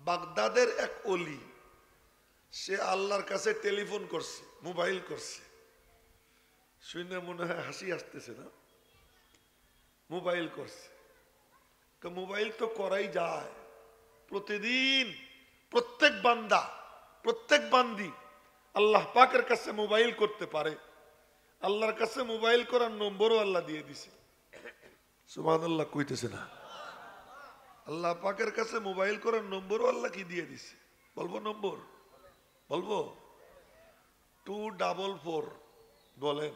বাগদাদের এক অলি, সে আল্লাহর কাছে টেলিফোন করছে, মোবাইল করছে। শুনে মনে হয় হাসি আসতেছে না? মোবাইল করছে। মোবাইল তো করাই যায় প্রতিদিন। প্রত্যেক বান্দা, প্রত্যেক বান্দি আল্লাহ পাকের কাছে মোবাইল করতে পারে। আল্লাহর কাছে মোবাইল করার নম্বরও আল্লাহ দিয়ে দিছে। সুবহানাল্লাহ কইতেছে না? আল্লাহ পাকের কাছে মোবাইল করার নম্বরও আল্লাহ কি দিয়ে দিছে? বলবো নম্বর? বলবো? 244 বলেন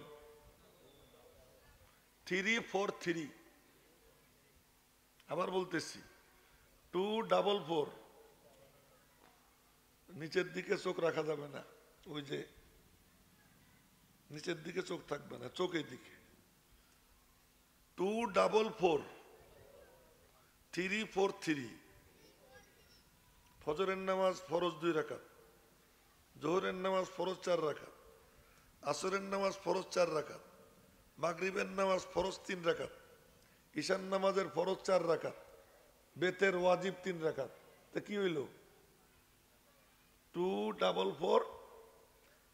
343। আবার বলতেছি 244। নিচের দিকে চোখ রাখা যাবে না, ওই যে নিচের দিকে চোখ থাকবে না, চোখের দিকে। 244 343। ফজরের নামাজ ফরজ 2 রাকাত, জোহরের নামাজ ফরজ 4 রাকাত, আসরের নামাজ ফরজ 4 রাকাত, মাগরিবের নামাজ ফরজ 3 রাকাত, ঈশান নামাজের ফরজ 4 রাকাত, বেতের ওয়াজিব 3 রাকাত। তা কি হইল? 244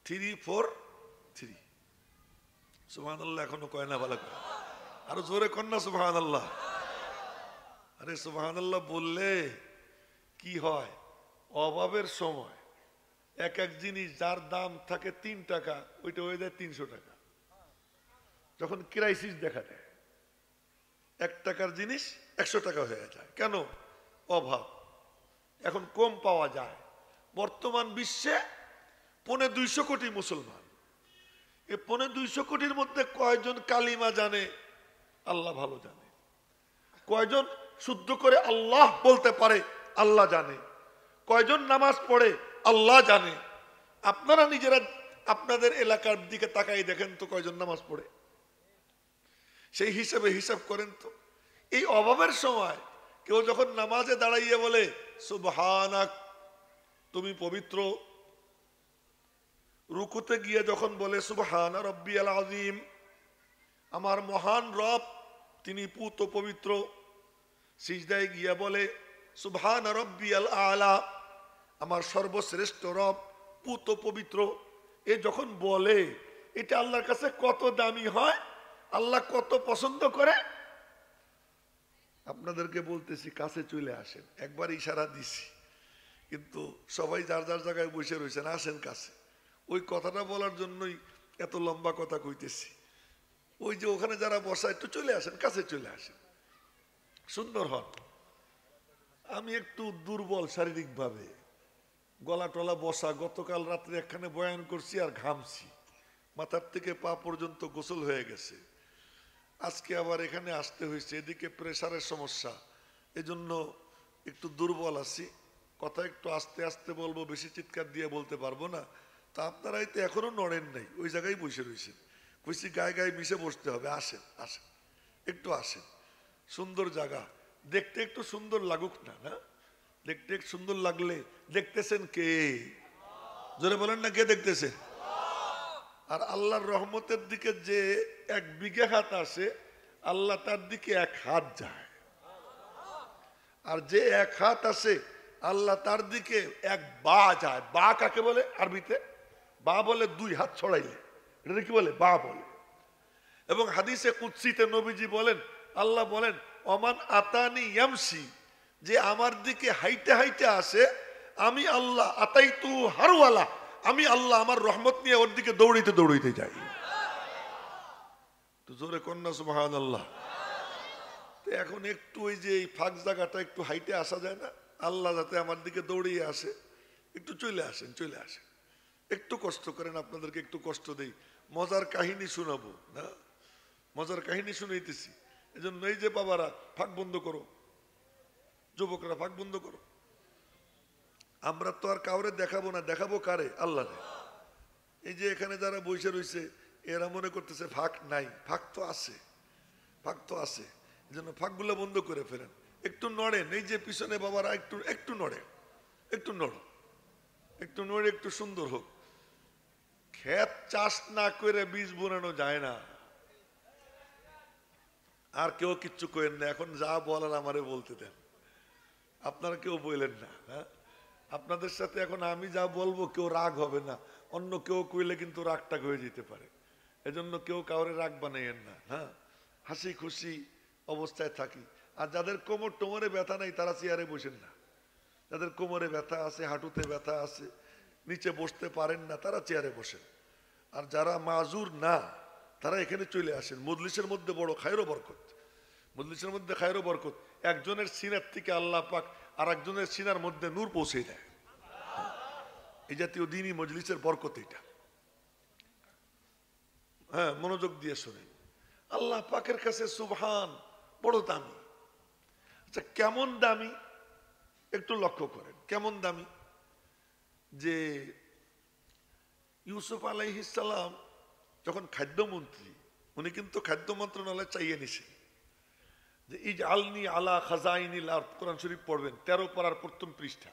343। সুবহানাল্লাহ এখনো কয় না? ভালো করে আরো জোরে কন্যা সুবহানাল্লাহ। আরে সুবহানাল্লাহ বললে কি হয়? অভাবের সময় এক এক জিনিস যার দাম থাকে 3 টাকা, ওইটা হয়ে যায় 300 টাকা। যখন ক্রাইসিস দেখা দেয় 1 টাকার জিনিস 100 টাকা হয়ে যায়। কেন? অভাব। এখন কম পাওয়া যায়। বর্তমান বিশ্বে 250 কোটি মুসলমান। এই 250 কোটির মধ্যে কয়জন কালিমা জানে? আল্লাহ ভালো জানে। কয়জন শুদ্ধ করে আল্লাহ বলতে পারে? আল্লাহ জানে। কয়জন নামাজ পড়ে? আল্লাহ জানে। আপনারা নিজেরা আপনাদের এলাকার দিকে তাকাই দেখেন তো কয়জন নামাজ পড়ে, সেই হিসাবে হিসাব করেন তো। এই অভাবের সময় কেউ যখন নামাজে দাঁড়াইয়ে বলে সুবহানাক, তুমি পবিত্র, রুকুতে গিয়ে যখন বলে সুবহানা রাব্বিয়াল আযীম, আমার মহান রব তিনি পুত পবিত্র, সিজদায় গিয়া বলে সুবহানা রাব্বিয়াল আলা, আমার সর্বশ্রেষ্ঠ রব পুত পবিত্র, এ যখন বলে এটা আল্লাহর কাছে কত দামি হয়, আল্লাহ কত পছন্দ করে। আপনাদেরকে বলতেছি কাছে চলে আসেন। একবার ইশারা দিছি, কিন্তু সবাই যার যার জায়গায় বসে রয়েছেন, আসেন কাছে। ওই কথাটা বলার জন্যই এত লম্বা কথা কইতেছি। ওই যে ওখানে যারা বসা, একটু চলে আসেন, কাছে চলে আসেন, সুন্দর হন। আমি একটু দুর্বল শারীরিকভাবে, গলা টলা বসা। গতকাল রাত্রে একখানে বয়ান করছি আর ঘামছি, মাথার থেকে পা পর্যন্ত গোসল হয়ে গেছে। আজকে আবার এখানে আসতে হয়েছে, এদিকে প্রেসারের সমস্যা, এজন্য একটু দুর্বল আছি। কথা একটু আস্তে আস্তে বলবো, বেশি চিৎকার দিয়ে বলতে পারবো না। তা আপনারাই তো এখনো নড়েন নাই, ওই জায়গায় বসে রয়েছেন। কইছি গায়ে গায়ে মিশে বসতে হবে। আসেন আসেন, একটু আসেন। সুন্দর জায়গা, দেখতে একটু সুন্দর লাগুক না? না দেখতে একটু সুন্দর লাগলে দেখতেছেন কে? জোরে বলেন না, কে দেখতেছেন? আর আল্লাহর রহমতের দিকে যে 1 বিঘা হাত আসে, আল্লাহ তার দিকে 1 হাত যায়। আর যে 1 হাত আসে, আল্লাহ তার দিকে 1 বা যায়। বা কাকে বলে আরবিতে? বা বলে 2 হাত ছড়াইলে, এটা কি বলে? বা বলে। এবং হাদিসে কুদসিতে নবীজি বলেন, আল্লাহ বলেন ওমান আতানি ইয়ামসি, যে আমার দিকে হাইটে হাইটে আসে, আমি আল্লাহ আতাইতু হারওয়ালা, আমি আল্লাহ আমার রহমত নিয়ে ওর দিকে দৌড়াইতে দৌড়াইতে যাই। তো জোরে কন্যা সুবহানাল্লাহ। তো এখন একটু ওই যে এই ফাঁক জায়গাটা একটু হাইটে আসা যায় না? আল্লাহ যাতে আমার দিকে দৌড়িয়ে আসে, একটু চলে আসেন, চলে আসেন। একটু কষ্ট করেন, আপনাদেরকে একটু কষ্ট দেই। মজার কাহিনী শোনাবো না? মজার কাহিনী শুনাইতেছি। এজন্য এই যে বাবারা ফাঁক বন্ধ করো, যুবকরা ফাঁক বন্ধ করো। আমরা তো আর কাউরে দেখাবো না, দেখাবো কারে? আল্লাহ। এই যে এখানে যারা বসে রয়েছে, এরা মনে করতেছে ফাঁক নাই। ফাঁক তো আছে, ফাঁক তো আছে। এই জন্য ফাঁকগুলো বন্ধ করে ফেলেন। একটু নড়েন, এই যে পিছনে বাবারা একটু একটু নড়েন, একটু নড়ো, একটু নড়ে একটু সুন্দর হোক। ক্ষেত চাষ না করে বীজ বোনানো যায় না। আর কেউ কিচ্ছু করেন না, এখন যা বলার আমারে বলতে দেন, আপনারা কেউ বললেন না। হ্যাঁ, আপনাদের সাথে এখন আমি যা বলবো কেউ রাগ হবে না, অন্য কেউ কইলে কিন্তু রাগটা হয়ে যেতে পারে। এজন্য কেউ কাউরে রাগ বানাইয়েন না। হ্যাঁ, হাসি খুশি অবস্থায় থাকি। আর যাদের কোমর টোমরে ব্যথা নাই তারা চেয়ারে বসেন না। যাদের কোমরে ব্যথা আছে, হাঁটুতে ব্যথা আছে, নিচে বসতে পারেন না, তারা চেয়ারে বসেন। আর যারা মাজুর না তারা এখানে চলে আসেন। মজলিসের মধ্যে বড় খায়রো বরকত, মজলিসের মধ্যে খায়রো বরকত। একজনের সিনার থেকে আল্লাহ পাক আর একজনের সিনার মধ্যে নূর পৌঁছে দেয়। এই জাতীয় দিনই মজলিসের বরকত এটা। হ্যাঁ, মনোযোগ দিয়ে শোনেন। আল্লাহ পাকের কাছে সুবহান বড় দামি। আচ্ছা, কেমন দামি একটু লক্ষ্য করেন। কেমন দামি যে ইউসুফ আলাইহিস সালাম যখন খাদ্যমন্ত্রী, উনি কিন্তু খাদ্য মন্ত্রণালয় চাইয়ে নিছে যে ইজআলনি আলা খাজাইনিল আরদ। কোরআন শরীফ পড়বেন 13 পারার প্রথম পৃষ্ঠা,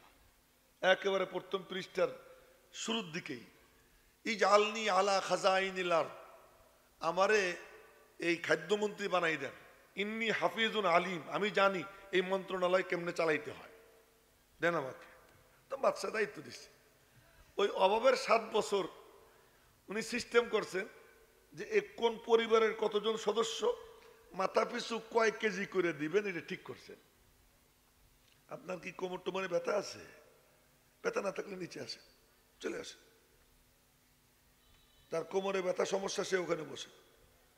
একেবারে প্রথম পৃষ্ঠার শুরুর দিকেই ইজআলনি আলা খাজাইনিল আরদ, আমারে এই খাদ্যমন্ত্রী বানাই দেন। ইন্নী হাফিজুন আলিম, আমি জানি এই মন্ত্রণালয় কেমনে চালাইতে হয়, দেন আমাকে। তো বাদশা দায়িত্ব দিচ্ছে। ওই অভাবের 7 বছর উনি সিস্টেম করছেন যে কোন পরিবারের কতজন সদস্য মাথা পিছু কয় কেজি করে দিবেন, এটা ঠিক করছেন। আপনার কি কোমর টোমরে ব্যথা আছে? ব্যথা না থাকলে নিচে আসে, চলে আসে। তার কোমরে ব্যথা সমস্যা সে ওখানে বসে,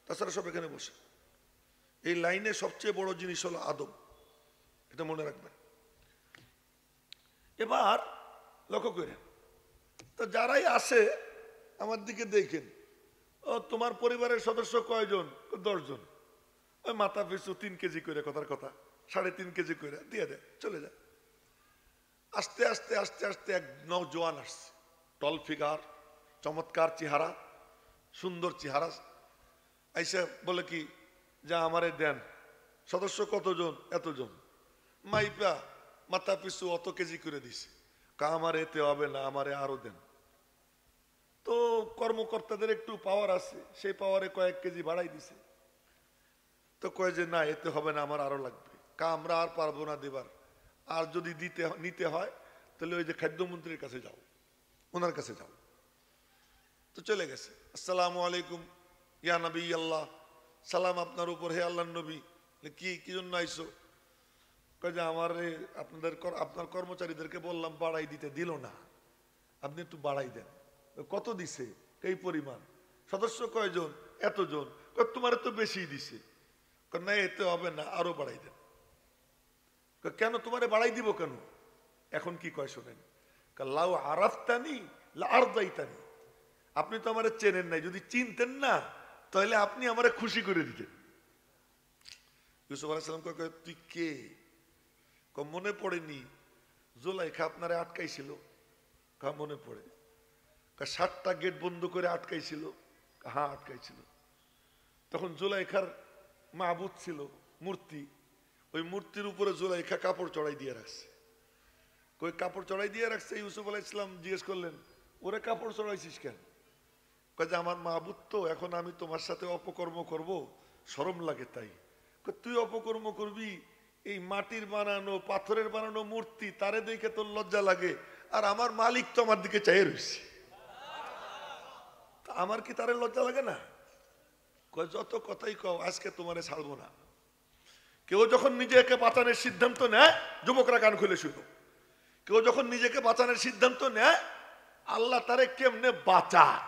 তাছাড়া সব এখানে বসে। এই লাইনে সবচেয়ে বড় জিনিস হলো আদব, এটা মনে রাখবেন। এবার লক্ষ্য করেন, তো যারাই আসে আমার দিকে দেখেন, ও তোমার পরিবারের সদস্য কয়জন? 10 জন। ওই মাথা পিছু 3 কেজি করে, কথার কথা 3.5 কেজি করে দিয়ে দেয়, চলে যায়। আস্তে আস্তে আস্তে আস্তে এক নওজোয়ান আসছে, টল ফিগার, চমৎকার চেহারা, সুন্দর চেহারা। আইসা বলে কি, যা আমারে দেন। সদস্য কতজন? এতজন। মাইপা মাথা পিছু অত কেজি করে দিছে। আমার এতে হবে না, আমারে আরো দেন। তো কর্মকর্তাদের একটু পাওয়ার আছে, সেই পাওয়ারে কয়েক কেজি বাড়াই দিছে। তো কয় যে না, এতে হবে না, আমার আরো লাগবে। আমরা আর পারবো না দেবার, আর যদি নিতে হয় তাহলে ওই যে খাদ্যমন্ত্রীর কাছে যাও, ওনার কাছে যাও। তো চলে গেছে। আসসালামু আলাইকুম ইয়া নবী আল্লাহ, সালাম আপনার উপর হে আল্লাহর নবী। কি জন্য আইসো? কয় যে আপনার কর্মচারীদেরকে বললাম বাড়াই দিতে, দিল না, আপনি একটু বাড়াই দেন। কত দিছে? এই পরিমাণ। সদস্য কয়জন? এতজন। তোমার তো বেশি দিছে। না, এতে হবে না, আরো বাড়াই দেন। কেন তোমারে বাড়াই দিব কেন? এখন কি কয় শোনেন, লাউ আরাফতানি লা আরদাইতানি, আপনি তো আমারে চেনেন নাই, যদি চিনতেন না তাহলে আপনি আমারে খুশি করে দিতেন। ইউসুফ আলাইহিস সালাম কয়, তুই কে? মনে পড়েনি জুলাইখা আপনারে আটকাইছিল? মনে পড়ে। 7টা গেট বন্ধ করে আটকাইছিল? হ্যাঁ, আটকাইছিল। তখন জুলাইখার মাবুদ ছিল মূর্তি, ওই মূর্তির উপরে জুলাইখা কাপড় চড়াই দিয়ে রাখছে। কই কাপড় চড়াই দিয়ে রাখছে? ইউসুফ আলাইহিস সালাম জিজ্ঞেস করলেন, ওরে কাপড় চড়াইছিস কেন? কয় যে আমার মাবুদ তো, এখন আমি তোমার সাথে অপকর্ম করব, শরম লাগে তাই। তুই অপকর্ম করবি? এই মাটির বানানো, পাথরের বানানো মূর্তি, তারে দেখে তোর লজ্জা লাগে, আর আমার মালিক তো আমার দিকে চাই রয়েছে, আমার কি তারে লজ্জা লাগে না? কয় যত কথাই কও, আজকে তোমারে ছাড়বো না। কেউ যখন নিজেকে বাঁচানোর সিদ্ধান্ত নেয়, যুবকরা কান খুলে শুনো, কেউ যখন নিজেকে বাঁচানোর সিদ্ধান্ত নেয়, আল্লাহ তারে কেমনে বাঁচায়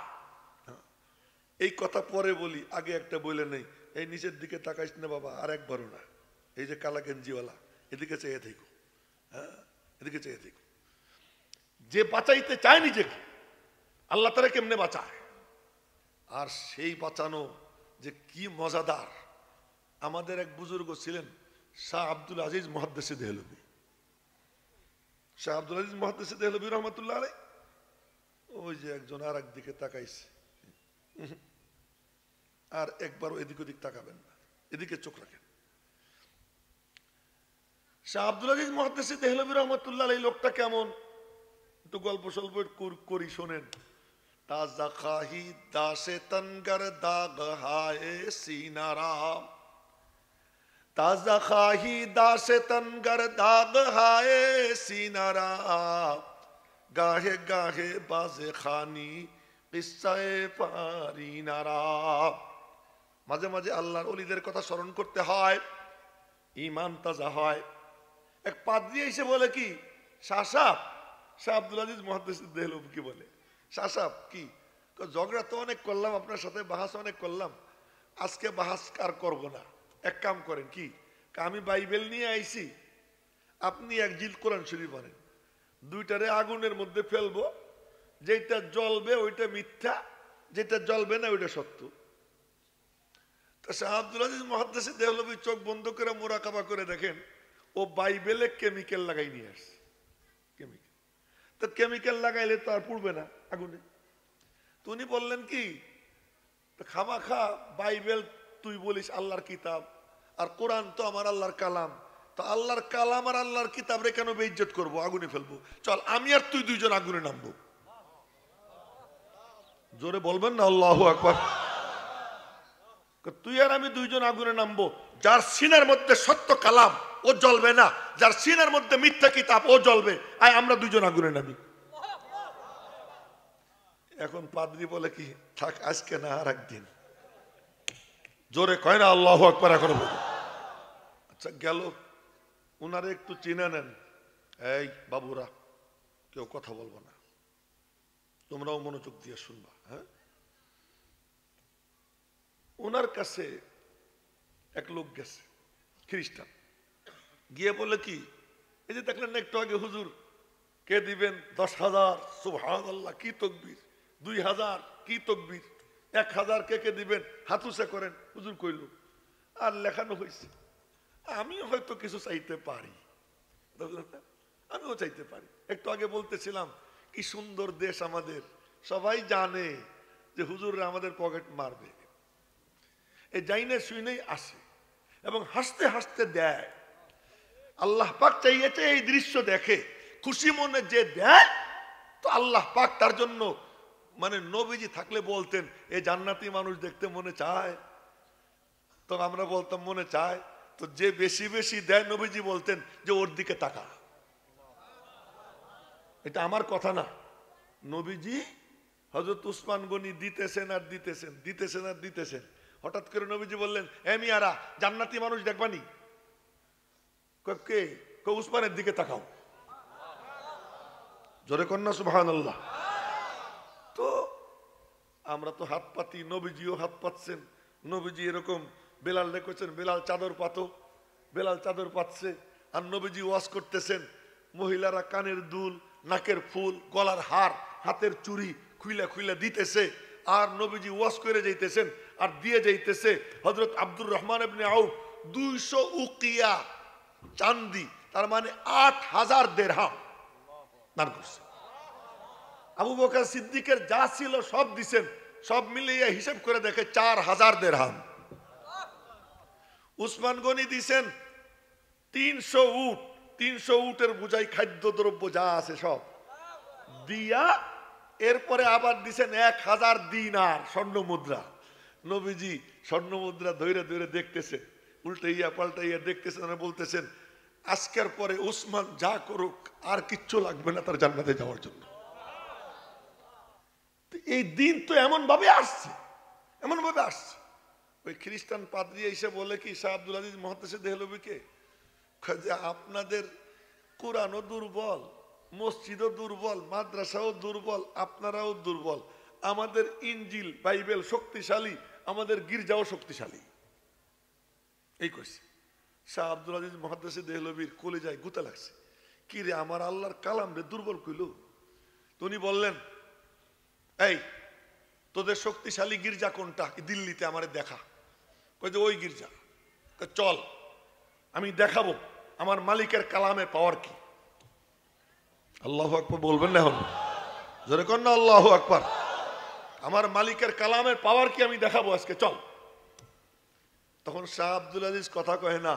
এই কথা পরে বলি, আগে একটা বলে নেই। এই নিচের দিকে তাকাইস না বাবা, আর একবারও না। এই যে কালা গেঞ্জিওয়ালা, এদিকে চেয়ে থেকো। হ্যাঁ, এদিকে চেয়ে থেকো। যে বাঁচাইতে চায় নিজেকে, আল্লাহ তারা কেমনে বাঁচায়, আর সেই বাঁচানো যে কি মজাদার। আমাদের এক বুজুর্গ ছিলেন শাহ আব্দুল আজিজ মুহাদ্দিস দেহলভী। শাহ আব্দুল আজিজ মুহাদ্দিস দেহলভী রহমতুল্লাহ আলাইহি। ওই যে একজন আর একদিকে তাকাইছে, আর একবারও এদিক ওদিক তাকাবেন না, এদিকে চোখ রাখেন। শাহ আব্দুল আজিজ মুহাদ্দিস দেহলভী রহমতুল্লাহ আলাইহি লোকটা কেমন, একটু গল্প সল্প করি শোনেন। তাজা খাহি দাসে তনগর দাগ হায় সিনারা, ताजा खाही दासे तनगर दाग हाय सीनारा, গাহে গাহে বাজে খানি কিস্সায়ে পারিনারা। মাঝে মাঝে আল্লাহর ওলিদের কথা স্মরণ করতে হয়, ঈমান তাজা হয়। এক পাদ্রী এসে বলে কি, শাহ আব্দুল আজিজ মুহাদ্দিস দেহলভী কি বলে, শাহ কি ঝগড়া তো অনেক করলাম আপনার সাথে, বাহাস অনেক করলাম, আজকে বাহাস আর করবো না। এক কাম করেন কি, আমি বাইবেল নিয়ে আইছি, আপনি এক জিল কোরআন শরীফ আনেন, দুইটারে আগুনের মধ্যে ফেলবো, যেটা জ্বলবে ওইটা মিথ্যা, যেটা জ্বলবে না ওইটা সত্য। তো শাহ আব্দুল আজিজ মুহাদ্দিস দেহলভী চোখ বন্ধ করে মুরাকাবা করে দেখেন, ও বাইবেলে কেমিক্যাল লাগাই নিয়ে আসছে। কেমিক্যাল তো কেমিক্যাল লাগাইলে তো আর পুড়বে না আগুনে। তো উনি বললেন কি, খামাখা বাইবেল তুই বলিস আল্লাহর কিতাব, আর কোরআন তো আমার আল্লাহর কালাম, তো আল্লাহর কালাম আর আল্লাহর কিতাব রে কেন বেইজ্জত করবো, আগুনে ফেলবো, চল আমি আর তুই দুইজন আগুনে নামবো। জোরে বলবেন না আল্লাহু আকবার। তুই আর আমি দুইজন আগুনে নামবো, যার সিনার মধ্যে সত্য কালাম ও জ্বলবে না, যার সিনার মধ্যে মিথ্যা কিতাব ও জ্বলবে, আয় আমরা দুইজন আগুনে নামি। এখন পাদ্রী বলে কি, থাক আজকে না আর একদিন। জোরে কয় না আল্লাহু আকবার। এখন আচ্ছা গেল, উনারে একটু চিনে নেন, এই বাবুরা কেউ কথা বলবো না, তোমরাও মনোযোগ দিয়ে শুনবা। হ্যাঁ, ওনার কাছে এক লোক গেছে খ্রিস্টান, গিয়ে বলে কি, এই যে দেখলেন না একটু আগে হুজুর, কে দিবেন 10,000, সুবহানাল্লাহ কি তকবীর, 2,000 কি তকবীর, 1,000 কে দিবেন, হাত উঁচা করেন। হুজুর কইল, আর লেখানো হয়েছে, আমিও হয়তো কিছু চাইতে পারি, আমিও চাইতে পারি। একটু আগে বলতেছিলাম কি সুন্দর দেশ আমাদের, সবাই জানে যে হুজুররা আমাদের পকেট মারবে, এই জাইনে শুনেই আসে এবং হাসতে হাসতে দেয়। আল্লাহ পাক চাইয়েছে এই দৃশ্য দেখে খুশি মনে যে দেয়, তো আল্লাহ পাক তার জন্য, মানে নবীজি থাকলে বলতেন এই জান্নাতি মানুষ দেখতে মনে চায়, তো আমরা বলতাম মনে চায়, তো যে বেশি বেশি দেয় নবীজি বলতেন যে ওর দিকে তাকা। এটা আমার কথা না, নবীজি হযরত উসমান গনি দিতেছেন আর দিতেছেন, দিতেছেন আর দিতেছেন, হঠাৎ করে নবীজি বললেন, এ মিয়ারা জান্নাতি মানুষ দেখবানি, কে উসমানের দিকে তাকাও। জোরে কন্যা সুবহানাল্লাহ। তো আমরা তো হাত পাতি, নবীজিও হাত পাচ্ছেন, নবীজি এরকম বেলাল রেখেছেন, বেলাল চাদর পাতো, বেলাল চাদর পাচ্ছে, আর নবীজি ওয়াজ করতেছেন, মহিলারা কানের দুল, নাকের ফুল, গলার হার, হাতের চুড়ি খুইলা খুইলা দিতেছে, আর নবীজি ওয়াজ করে যাইতেছেন আর দিয়ে যাইতেছে। হযরত আব্দুর রহমান ইবনে আউফ 200 উকিয়া চাঁদি, তার মানে 8,000 দিরহাম দান করছে। আবু বকর সিদ্দিকের যা ছিল সব দিছেন, সব মিলিয়ে হিসাব করে দেখে 4,000 দিরহাম। উসমান গনি দিছেন 300 উট, 300 উটের বোঝাই খাদ্য দ্রব্য যা আছে সব দিয়া, এরপরে আবার দিছেন 1,000 দিনার স্বর্ণ মুদ্রা। নবীজি স্বর্ণ মুদ্রা ধৈরে ধৈরে দেখতেছেন, উল্টাইয়া পাল্টাইয়া দেখতেছেন, আর বলতেছেন আজকের পরে উসমান যা করুক আর কিচ্ছু লাগবে না তার জান্নাতে যাওয়ার জন্য। এই দিন তো এমন ভাবে আসছে, এমন ভাবে আসছে। ওই খ্রিস্টান পাদ্রী এসে বলে কি, শাহ আব্দুল আজিজ মুহাদ্দিস দেহলভীকে, যে আপনাদের কোরআনও দুর্বল, মসজিদও দুর্বল, মাদ্রাসাও দুর্বল, আপনারাও দুর্বল, আমাদের ইনজিল বাইবেল শক্তিশালী, আমাদের গির্জাও শক্তিশালী। এই কইছে। শাহ আব্দুল আজিজ মুহাদ্দিস দেহলভীর কলিজায় গুতা লাগছে, কি রে আমার আল্লাহর কালাম রে দুর্বল কইল। তো উনি বললেন, এই তোদের শক্তিশালী গির্জা কোনটা, দিল্লিতে আমারে দেখা। কই যে ওই গির্জা। চল আমি দেখাবো আমার মালিকের কালামের পাওয়ার কি। আল্লাহু আকবার বলবেন না এখন, জোরে কর না আল্লাহু আকবার। আমার মালিকের কালামের পাওয়ার কি আমি দেখাবো আজকে, চল। তখন শাহ আব্দুল আজিজ কথা কয় না,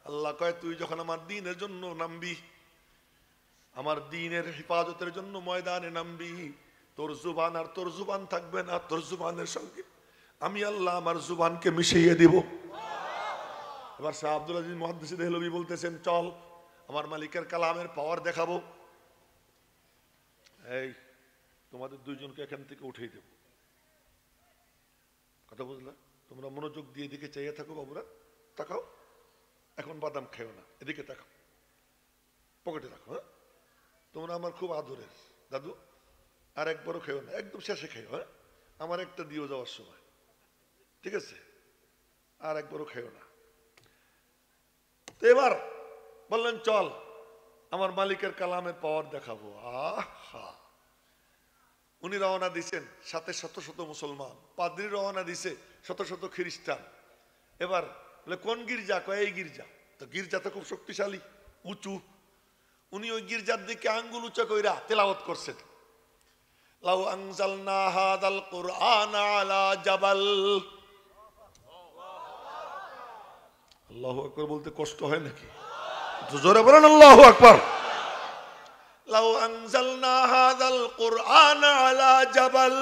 আল্লাহ কয় তুই যখন আমার দ্বীনের জন্য নামবি, আমার দ্বীনের হেফাজতের জন্য ময়দানে নামবি, তোর জুবান আর তোর জুবান থাকবে না, তোর জুবানের সঙ্গে আমি আল্লাহ আমার জুবানকে মিশিয়ে দিব। এবার শাহ আব্দুল আজিজ মুহাদ্দিস দেহলভী বলতেছেন, চল আমার মালিকের কালামের পাওয়ার দেখাবো। এই তোমাদের দুইজনকে এখান থেকে উঠেই দেব, কথা বুঝলা? তোমরা মনোযোগ দিয়ে এদিকে চাইয়ে থাকো, বাবুরা তাকাও, এখন বাদাম খাও না, এদিকে তাকাও, পকেটে রাখো। হ্যাঁ, তোমরা আমার খুব আদরের দাদু, আর একবারও খেও না, একদম শেষে খেও। হ্যাঁ, আমার একটা দিও যাওয়ার সময়, ঠিক আছে? আর একবারও খেও না। তো এবার বললেন চল আমার মালিকের কালামের পাওয়ার দেখাবো। আহা, উনি রওনা দিছেন, সাথে শত শত মুসলমান, পাদ্রী রওনা দিছে, শত শত খ্রিস্টান। এবার বলে কোন গির্জা? কয় এই গির্জা। তো গির্জা তো খুব শক্তিশালী, উঁচু। উনি ওই গির্জার দিকে আঙ্গুল উঁচা কইরা তেলাওয়াত করছেন, লাউ আনজালনা হাযাল কুরআন আলা জাবাল। আল্লাহু আকবার বলতে কষ্ট হয় নাকি? জোরে বলেন আল্লাহু আকবার। লাউ আনজালনা হাযাল কুরআন আলা জাবাল।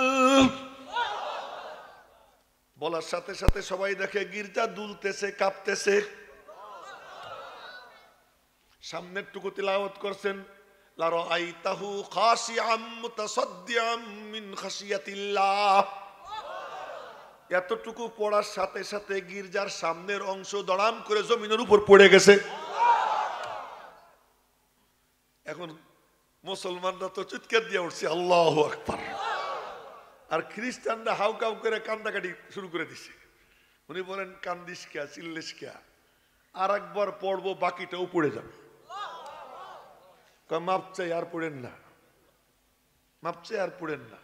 বলার সাথে সাথে সবাই দেখে গির্জা দুলতেছে, কাঁপতেছে। সামনের টুকু তিলাওয়াত করছেন, লা রাআইতাহু খাশিআম মুতাসাদ্দিআম মিন খাশিয়াতিল্লাহ। এতটুকু পড়ার সাথে সাথে গির্জার সামনের অংশ দড়াম করে জমিনের উপর পড়ে গেছে। এখন মুসলমানরা তো চিৎকার দিয়ে উঠছে আল্লাহু আকবার, আর খ্রিস্টানরা হাউকাউ করে কান্দাকাটি শুরু করে দিছে। উনি বলেন কান্দিস কে, চিল্লিস কে, আর একবার পড়বো বাকিটাও পড়ে যাবে। মাপ চাই আর পড়েন না, মাপ চাই আর পড়েন না।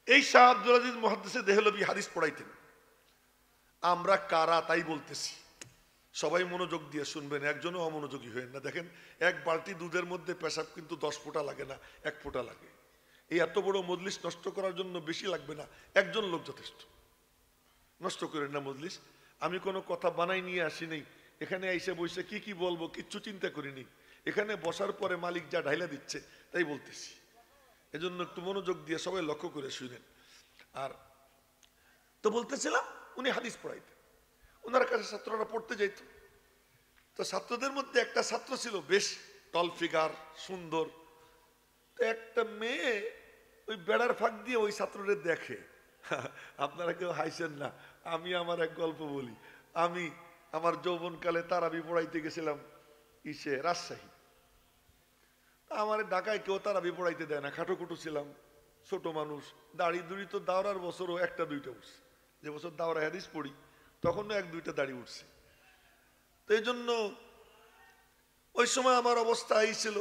এই শাহ আব্দুল আজিজ মুহাদ্দিসে দেহলভী হাদিস পড়াইতেন। আমরা কারা তাই বলতেছি, সবাই মনোযোগ দিয়ে শুনবেন, একজনও অমনোযোগী হয়েন না। দেখেন, এক বালতি দুধের মধ্যে পেশাব কিন্তু 10 ফোঁটা লাগে না, 1 ফোঁটা লাগে। এই এত বড় মজলিস নষ্ট করার জন্য বেশি লাগবে না, একজন লোক যথেষ্ট। নষ্ট করেন না মজলিস। আমি কোনো কথা বানাই নিয়ে আসি নাই, এখানে এসে বসে কি কি বলবো কিচ্ছু চিন্তা করিনি। এখানে বসার পরে মালিক যা ঢাইলা দিচ্ছে তাই বলতেছি, এজন্য একটু মনোযোগ দিয়ে সবাই লক্ষ্য করে শুনেন। আর তো বলতেছিলাম, উনি হাদিস পড়াইতেন, ওনার কাছে ছাত্ররা পড়তে যাইত। তো ছাত্রদের মধ্যে একটা ছাত্র ছিল বেশ টল ফিগার, সুন্দর। তো একটা মেয়ে ওই বেড়ার ফাঁক দিয়ে ওই ছাত্রদের দেখে। আপনারা কেউ হাসেন না, আমি আমার এক গল্প বলি। আমি আমার যৌবনকালে তারাবি পড়াইতে গেছিলাম রাজশাহী। আমার ঢাকায় কেউ তারাবি পড়াইতে দেয় না, খাটোকুটো ছিলাম, ছোট মানুষ, দাড়ি দুড়ি তো দাওরার বছরও 1-2টা উঠছে। যে বছর দাওরা হাদিস পড়ি তখনও 1-2টা দাড়ি উঠছে। তো এই জন্য ওই সময় আমার অবস্থা এই ছিল।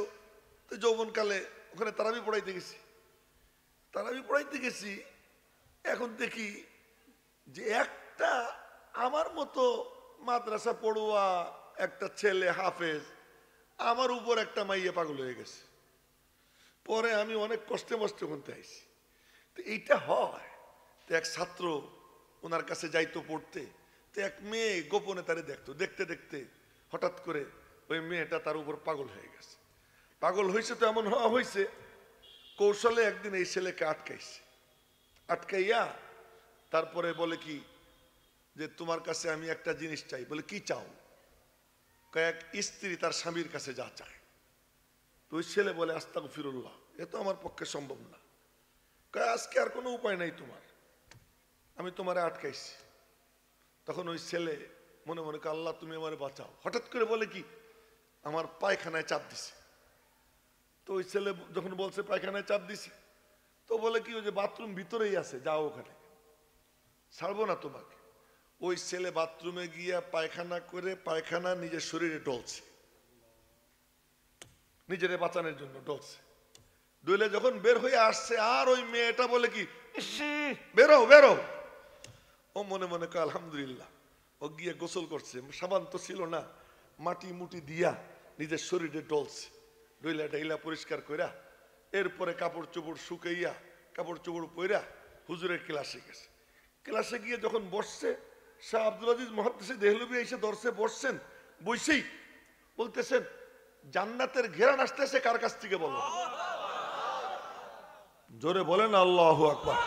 তো যৌবনকালে ওখানে তারাবি পড়াইতে গেছি। এখন দেখি যে একটা আমার মতো মাদ্রাসা পড়ুয়া একটা ছেলে হাফেজ, আমার উপর একটা মাইয়া পাগল হয়ে গেছে। পরে আমি অনেক কষ্টে মষ্টে শুনতে আইছি। তো এইটা হয়। তো এক ছাত্র ওনার কাছে যাইতো পড়তে, তো এক মেয়ে গোপনে তারে দেখতো। দেখতে দেখতে হঠাৎ করে ওই মেয়েটা তার উপর পাগল হয়ে গেছে। পাগল হয়েছে তো এমন হওয়া হয়েছে, কৌশলে একদিন এই ছেলেকে আটকাইয়া তারপরে বলে কি যে তোমার কাছে আমি একটা জিনিস চাই। বলে কি চাও? কয়েক স্ত্রী তার স্বামীর কাছে যা চায়। তো ওই ছেলে বলে আস্তাগফিরুল্লাহ, এ তো আমার পক্ষে সম্ভব না। কয় আজকে আর কোনো উপায় নাই তোমার, আমি তোমারে আটকাইছি। তখন ওই ছেলে মনে মনে কে আল্লাহ তুমি আমারে বাঁচাও। হঠাৎ করে বলে কি আমার পায়খানায় চাপ দিছে। তো ওই ছেলে যখন বলছে পায়খানায় চাপ দিছে, তো বলে কি ওই যে বাথরুম ভিতরেই আছে, যাও ওখানে, ছাড়বো না তোমাকে। ওই ছেলে বাথরুমে গিয়া পায়খানা করে পায়খানা নিজের শরীরে ডলছে, নিজেরে বাঁচানোর জন্য ডলছে। ডলে যখন বের হয়ে আসছে, আর ওই মেয়েটা বলে কি বেরো বেরো। ও মনে মনে কয় আলহামদুলিল্লাহ। ও গিয়ে গোসল করছে, সাবান তো ছিল না, মাটি মুটি দিয়া নিজের শরীরে ডলছে। ডইলা ডাইলা পরিষ্কার কইরা এরপরে কাপড় চোপড় শুকাইয়া কাপড় চোপড় পইরা হুজুরের ক্লাসে গেছে। ক্লাসে গিয়ে যখন বসছে, শাহ আব্দুল আজিজ মুহাদ্দিসে দেহলভী এসে দর্শে বসছেন। বসেই বলতেছেন জান্নাতের ঘেরান আসতেছে কার কাছ থেকে বলো? জোরে বলেন আল্লাহু আকবার।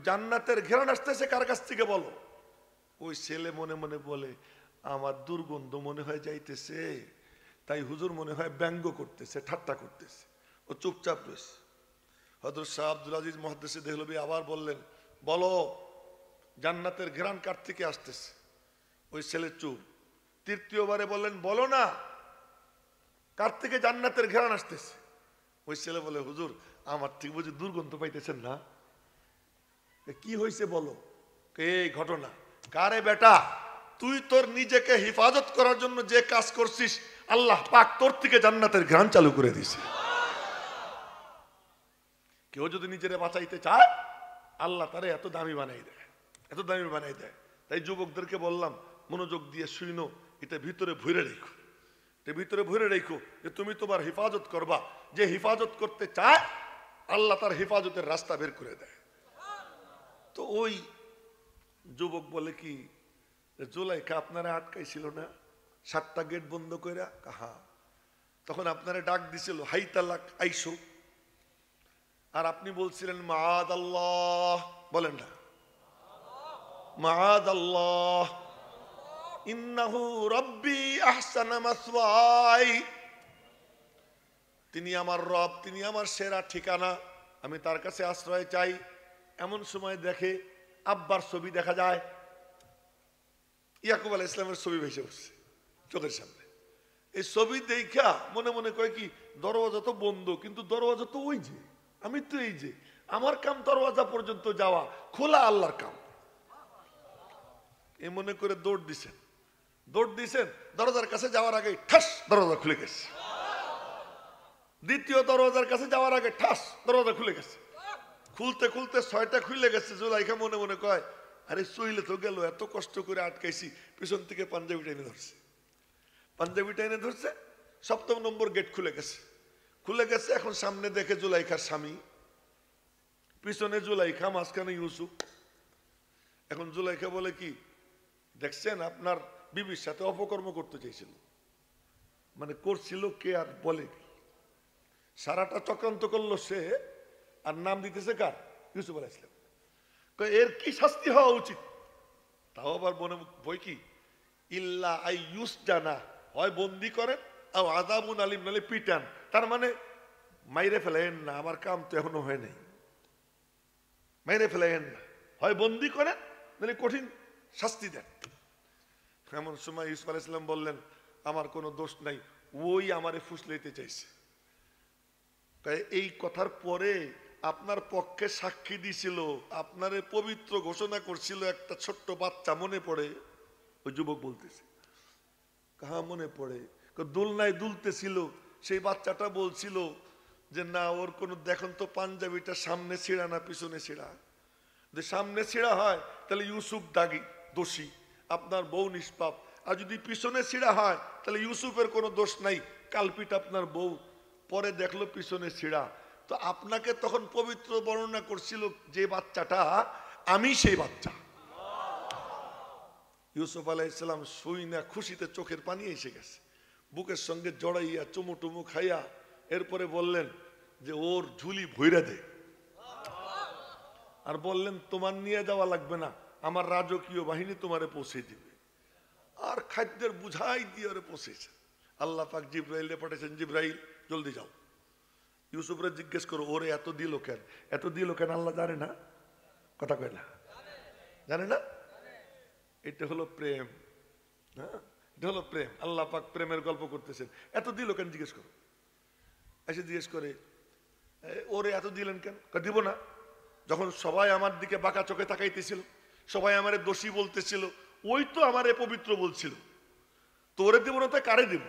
জান্নাতের ঘেরান আসতেছে কার কাছ থেকে বলো? ওই ছেলে মনে মনে বলে আমার দুর্গন্ধ মনে হয় যাইতেছে, তাই হুজুর মনে হয় ব্যঙ্গ করতেছে, ঠাট্টা করতেছে। ও চুপচাপ রয়েছে। হযরত শাহ আব্দুল আজিজ মুহাদ্দিস দেহলভী আবার বললেন, বলো জান্নাতের ঘ্রাণ কার থেকে আসতেছে? ওই ছেলে চুপ। তৃতীয়বারে বললেন, বলো না কার থেকে জান্নাতের ঘ্রাণ আসতেছে? ওই ছেলে বলে, হুজুর আমার ঠিক বুঝি দুর্গন্ধ পাইতেছেন না? কি হয়েছে বলো। এই ঘটনা। কারে বেটা, তুই তোর নিজেকে হেফাজত করার জন্য যে কাজ করছিস আল্লাহ পাক তোর থেকে জান্নাতের ঘ্রাণ চালু করে দিয়েছে। কেউ যদি নিজেরে বাঁচাইতে চায় আল্লাহ তারে এত দামি বানাই দেয়, এত দামি বানাই দেয়। তাই যুবকদেরকে বললাম, মনোযোগ দিয়ে শুনো, এটা ভিতরে ভরে রেখো, এটা ভিতরে ভরে রেখো যে তুমি তোমার হেফাজত করবা। যে হেফাজত করতে চায় আল্লাহ তার হেফাজতের রাস্তা বের করে দেয়। তো ওই যুবক বলে কি, জুলাইখা আপনারা আটকাইছিল না 7টা গেট বন্ধ করে? কাহা, তখন আপনারা ডাক দিছিল হাই তালাক আইসো, আর আপনি বলছিলেন মাআদ আল্লাহ। বলেন না মাআদ আল্লাহ, ইন্নাহু রাব্বি আহসানা মাসওয়াই, তিনি আমার রব, তিনি আমার সেরা ঠিকানা, আমি তার কাছে আশ্রয় চাই। এমন সময় দেখে আব্বার ছবি দেখা যায়, ইয়াকুব আলাইহিস সালামের ছবি ভেসে উঠছে চোখের সামনে। এই ছবি দেখা মনে মনে কয় কি, দরওয়াজা তো বন্ধ, কিন্তু দরওয়াজা তো ওই যে, আমি তো এই যে, আমার কাম দরওয়াজা পর্যন্ত যাওয়া, খোলা আল্লাহর কাম। এ মনে করে দৌড় দিছেন, দরজার কাছে যাওয়ার আগে ঠাস দরজা খুলে গেছে। দ্বিতীয় দরজার কাছে যাওয়ার আগে ঠাস দরজা খুলে গেছে। খুলতে খুলতে 6টা খুলে গেছে। জুলাইখা মনে মনে কয়, আরে চইলে তো গেল, এত কষ্ট করে আটকাইছি, পিছন থেকে পাঞ্জাবিটা এনে ধরছে, পাঞ্জাবিটা এনে ধরছে। 7ম নম্বর গেট খুলে গেছে, খুলে গেছে। এখন সামনে দেখে জুলাইখার স্বামী, পিছনে জুলাইখা, মাঝখানে ইউসুফ। এখন জুলাইখা বলে কি, দেখছেন আপনার বিবির সাথে অপকর্ম করতে চাইছিল, মানে করছিল কে আর বলে কি, সারাটা চক্রান্ত করলো সে, আর নাম দিতেছে কার? ইউসুফ আলাইহিস সালাম। এর কি শাস্তি হওয়া উচিত? তাও আবার মনে বই কি, ইল্লা আই ইউস জানা, হয় বন্দি করেন আর আযাবুন আলিম, নালে পিটান। তার মানে মাইরে ফেলেন না, আমার কাম তো এখনো হয় নাই, মাইরে ফেলেন না, হয় বন্দি করেন নালে কঠিন শাস্তি দেন। এমন সময় ইউসুফ আলাইহিস সালাম বললেন, আমার কোনো দোষ নাই, ওই আমারে ফুসলাইতে চাইছে। তাই এই কথার পরে আপনার পক্ষে সাক্ষী দিছিল, আপনারে পবিত্র ঘোষণা করছিল একটা ছোট্ট বাচ্চা, মনে পড়ে? ওই যুবক বলতেছে, কাহা মনে পড়ে? দোলনায় দুলতেছিল, সেই বাচ্চাটা বলছিল যে না, ওর কোনো দেখুন তো পাঞ্জাবিটা সামনে ছিঁড়া না পিছনে ছিঁড়া, যদি সামনে ছিঁড়া হয় তাহলে ইউসুফ দাগী দোষী, আপনার বউ নিষ্পাপ, আর যদি পিছনে ছিঁড়া হয় তাহলে ইউসুফের কোনো দোষ নাই, কালপিট আপনার বউ। পরে দেখলো পিছনে ছিঁড়া, তো আপনাকে তখন পবিত্র বর্ণনা করছিল যে বাচ্চাটা আমি সেই বাচ্চা। ইউসুফ আলাইহিস সালাম শুই না খুশিতে চোখের পানি এসে গেছে, বুকের সঙ্গে জড়াইয়া চুমু টুমু খাইয়া এরপরে বললেন যে ওর ঝুলি ভইরা দে, আর বললেন তোমার নিয়ে যাওয়া লাগবে না, আমার রাজকীয় বাহিনী তোমারে পৌঁছে দিবে। আর খাদ্যের বুঝাই দিয়ে ওরে পৌঁছেছে। আল্লাহ পাক জিব্রাইলে পাঠিয়েছেন, জিব্রাইল জলদি যাও, ইউসুফরে জিজ্ঞেস করো ওরে এত দিল কেন, এত দিল কেন আল্লাহ জানে না? কথা কয় না, জানে না? এটা হলো প্রেম, হ্যাঁ এটা হলো প্রেম। আল্লাহ পাক প্রেমের গল্প করতেছেন, এত দিল কেন জিজ্ঞেস করো। এসে জিজ্ঞেস করে ওরে এত দিলেন কেন? দিব না, যখন সবাই আমার দিকে বাঁকা চোখে তাকাইতেছিল, সবাই আমারে দোষী বলতেছিল, ওই তো আমারে পবিত্র বলছিল, তোরে দিব না তাই কারে দিব?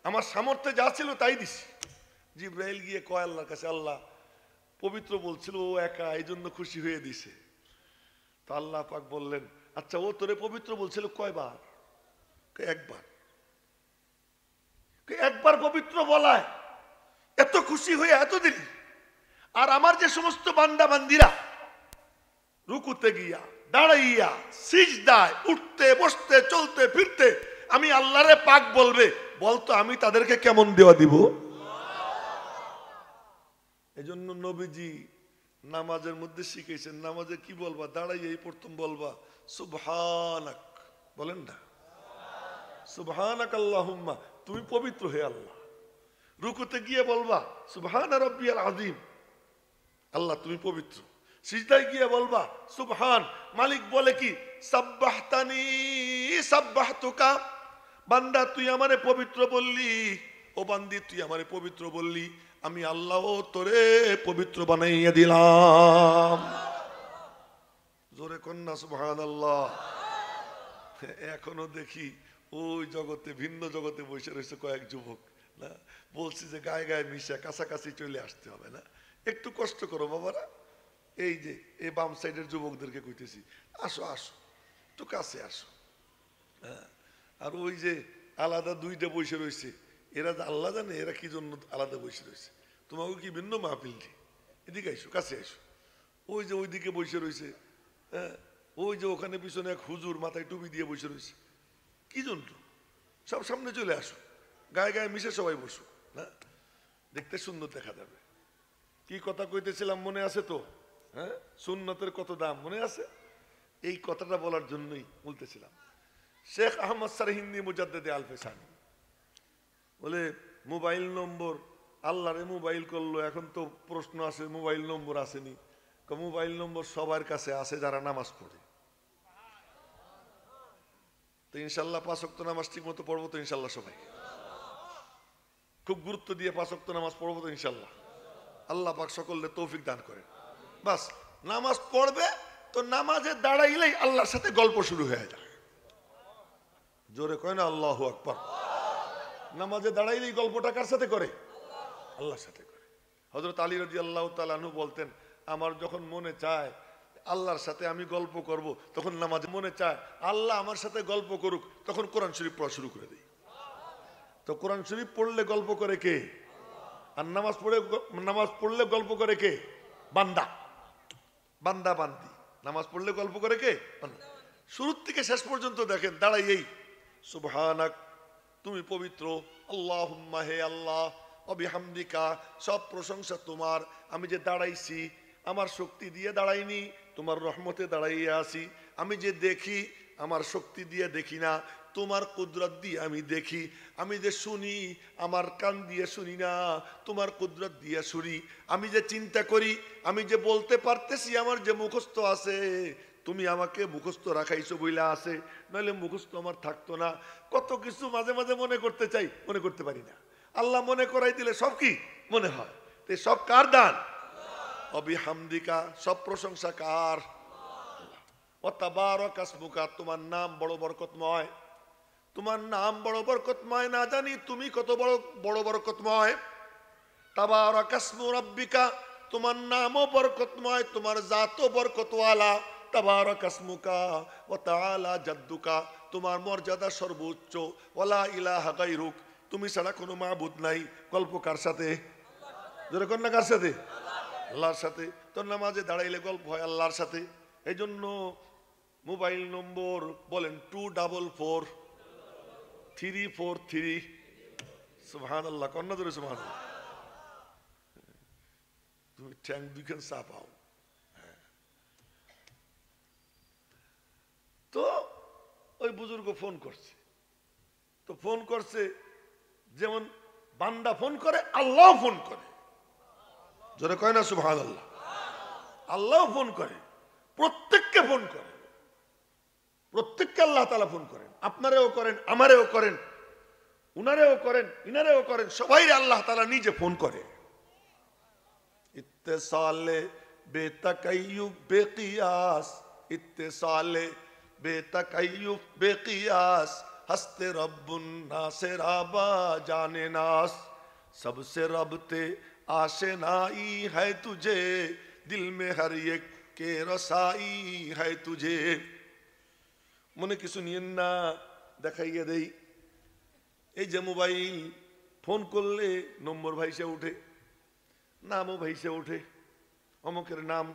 আমার সামর্থ্যে যা ছিল তাই দিছি। জিব্রাইল গিয়ে কয় আল্লাহর কাছে, আল্লাহ পবিত্র বলছিল ও একা, এই জন্য খুশি হয়ে দিছে। তো আল্লাহ পাক বললেন, আচ্ছা ও তোরে পবিত্র বলছিল কয়বার? একবার। একবার পবিত্র বলায় এত খুশি হয়ে এত দিন। আর আমার যে সমস্ত বান্দা বান্দিরা রুকুতে গিয়া, দাঁড়াইয়া, সিজদায়, উঠতে বসতে চলতে ফিরতে আমি আল্লাহরে পাক বলবে, বলতো আমি তাদেরকে কেমন দেওয়া দিব? এজন্য নবীজি নামাজের মধ্যে শিখেছেন, নামাজে কি বলবা? দাঁড়াইয়াই প্রথম বলবা সুবহানাক, বলেন না সুবহানাক আল্লাহুম্মা, তুমি পবিত্র হে আল্লাহ, রুকুতে গিয়ে বলবা সুবহান রাব্বিয়াল আযীম, আল্লাহ তুমি পবিত্র। সিজদায় গিয়ে বলবা সুবহান। মালিক বলে কি সাব্বাহতানি সাব্বাহতুকা, বান্দা তুই আমারে পবিত্র বললি, ও বান্দি তুই আমারে পবিত্র বললি, আমি আল্লাহ তোরে পবিত্র বানাইয়া দিলাম। জোরে কন্যা সুবহানাল্লাহ। এখনো দেখি ওই জগতে, ভিন্ন জগতে বসে রয়েছে কয়েক যুবক না, বলছি যে গায়ে গায়ে মিশে কাছাকাছি চলে আসতে হবে না, একটু কষ্ট করো বাবারা। এই যে এই বাম সাইডের যুবকদেরকে কইতেছি আসো আসো একটু কাছে আসো। হ্যাঁ, আর ওই যে আলাদা দুইটা বসে রয়েছে, এরা আল্লাহ জানে এরা কি জন্য আলাদা বসে রয়েছে। তোমাকে কি ভিন্ন মাহফিলটি, এদিকে আইসো, কাছে আইসো। ওই যে ওইদিকে বসে রয়েছে, হ্যাঁ, ওই যে ওখানে পিছনে এক হুজুর মাথায় টুপি দিয়ে বসে রয়েছে, কি জন্য? সব সামনে চলে আসো, গায়ে গায়ে মিশে সবাই বসো না, দেখতে সুন্দর দেখা যাবে। কি কথা কইতেছিলাম মনে আছে তো? হ্যাঁ, সুন্নতের কত দাম মনে আছে? এই কথাটা বলার জন্যই বলতেছিলাম। শেখ আহমদ সারহিন্দি মুজাদ্দেদে আল ফেসানি বলে মোবাইল নম্বর, আল্লাহরে মোবাইল করলো, এখন তো প্রশ্ন আছে মোবাইল নম্বর আসেনি। মোবাইল নম্বর সবার কাছে আছে যারা নামাজ পড়ে। তো ইনশাল্লাহ 5 ওয়াক্ত নামাজ ঠিক মতো পড়বো তো ইনশাল্লাহ, সবাই খুব গুরুত্ব দিয়ে 5 ওয়াক্ত নামাজ পড়বো তো ইনশাল্লাহ। আল্লাহ পাক সকলের তৌফিক দান করেন। বাস নামাজ পড়বে তো নামাজে দাঁড়াইলেই আল্লাহর সাথে গল্প শুরু হয়ে যায়। জোরে কয় না আল্লাহু আকবার। নামাজে দাঁড়াইলেই গল্পটা কার সাথে করে? আল্লাহর সাথে করে। হযরত আলী রাদিয়াল্লাহু তাআলা আনহু বলতেন, আমার যখন মনে চায় আল্লাহর সাথে আমি গল্প করব, তখন নামাজে মনে চায় আল্লাহ আমার সাথে গল্প করুক, তখন কোরআন শরীফ পড়া শুরু করে দিই। তো কোরআন শরীফ পড়লে গল্প করে কে? আর নামাজ পড়লে গল্প করে কে? বান্দা, বান্দা বান্দি। নামাজ পড়লে গল্প করে কে? বান্দা। শুরু থেকে শেষ পর্যন্ত দেখেন দাঁড়াইয়েই সুবহানাক, তুমি পবিত্র, আল্লাহুম্মা, হে আল্লাহ, অবিহামদিকা, সব প্রশংসা তোমার। আমি যে দাঁড়াইছি আমার শক্তি দিয়ে দাঁড়াইনি, তোমার রহমতে দাঁড়াইয়া আছি। আমি যে দেখি আমার শক্তি দিয়ে দেখি না, তোমার কুদরত দিয়ে আমি দেখি। আমি যে শুনি আমার কান দিয়ে শুনি না, তোমার কুদরত দিয়ে শুনি। আমি যে চিন্তা করি, আমি যে বলতে পারতেছি, আমার যে মুখস্থ আছে, তুমি আমাকে মুখস্থ রাখাইছো বইলা আছে, নইলে মুখস্থ আমার থাকতো না। কত কিছু মাঝে মাঝে মনে করতে চাই, মনে করতে পারি না। আল্লাহ মনে করাই দিলে সব কি মনে হয়। তো সব কার দান? অবিহামদিকা, সব প্রশংসা কার? ও তাবারাক আসমুকা, তোমার নাম বড় বরকতময়। তোমার নাম বড় বরকতময়, না জানি তুমি কত বড় বড় বরকতময়। তাবারাক আসমু রাব্বিকা, তোমার নামও বরকতময়, তোমার জাতও বরকতওয়ালা। তাবারাক আসমুকা ওয়া তাআলা জাদ্দুকা, তোমার মর্যাদা সর্বোচ্চ। ওয়ালা ইলাহা গায়রুক, তুমি ছাড়া কোনো মাবুদ নাই। গল্প কার সাথে? যেরকম না কার সাথে? আল্লাহর সাথে। তোর নামাজে দাঁড়াইলে গল্প হয় আল্লাহর সাথে। এই জন্য মোবাইল নম্বর বলেন 244-343। সুবহানাল্লাহ, কন্যা ধরে সুবহানাল্লাহ। তুমি ঠ্যাং দুইখান চা পাও। তো ওই বুজুর্গ ফোন করছে, তো ফোন করছে যেমন বান্দা ফোন করে, আল্লাহ ফোন করে। জোরে কয় না সুবহানাল্লাহ। আল্লাহ ফোন করে, প্রত্যেককে ফোন করে, প্রত্যেককে আল্লাহ তাআলা ফোন করেন। আপনারেও করেন, আমারেও করেন, উনারেও করেন, ইনারেও করেন, সবাই আল্লাহ তাআলা নিজে ফোন করে। ইত্তেসালে বেতাকাইয়ুব বেকিয়াস, ইত্তেসালে বেতাকাইয়ুব বেকিয়াস, हस्ते रब्बुन नासे राबा जाने नास, सबसे रबते आशनाई है तुझे, दिल में हर एक के रसाई है तुझे। মনে কিছু নিয়েন না, দেখাইয়া দেই। এই যে মোবাইল, ফোন করলে নম্বর ভাইসে উঠে, নামও ভাইসে উঠে, অমুকের নাম,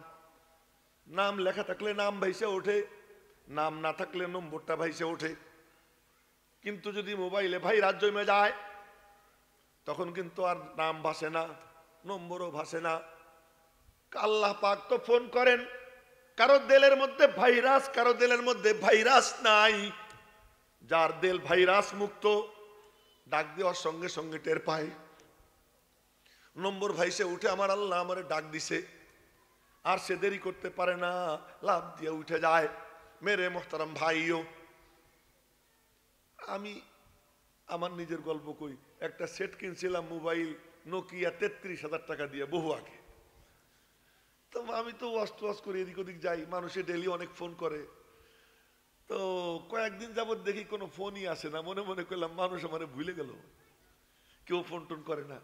নাম লেখা থাকলে নাম ভাইসে ওঠে, নাম না থাকলে নম্বরটা ভাইসে ওঠে। কিন্তু যদি মোবাইলে ভাই রাজ্য জমে যায়, তখন কিন্তু আর নাম ভাসে না, নম্বরও ভাসে না। আল্লাহ পাক তো ফোন করেন, কারো দিলের মধ্যে ভাইরাস, কারো দিলের মধ্যে ভাইরাস নাই। যার দিল ভাইরাস মুক্ত, ডাক দেওয়ার সঙ্গে সঙ্গে টের পায়। নম্বর ভাইসে উঠে আমার আল্লাহ আমারে ডাক দিছে, আর সে দেরি করতে পারে না, লাফ দিয়ে উঠে যায়। মেরে মোহতারাম ভাইও, আমি আমার নিজের গল্প কই, একটা সেট কিনছিলাম মোবাইল নোকিয়া 33,000 টাকা দিয়ে বহু আগে। তো আমি তো ওয়াজ করি, এদিক ওদিক যাই, মানুষে ডেলি অনেক ফোন করে। তো কয়েকদিন যাবত দেখি কোনো ফোনই আসে না। মনে মনে করলাম মানুষ আমার ভুলে গেল, কেউ ফোন টোন করে না।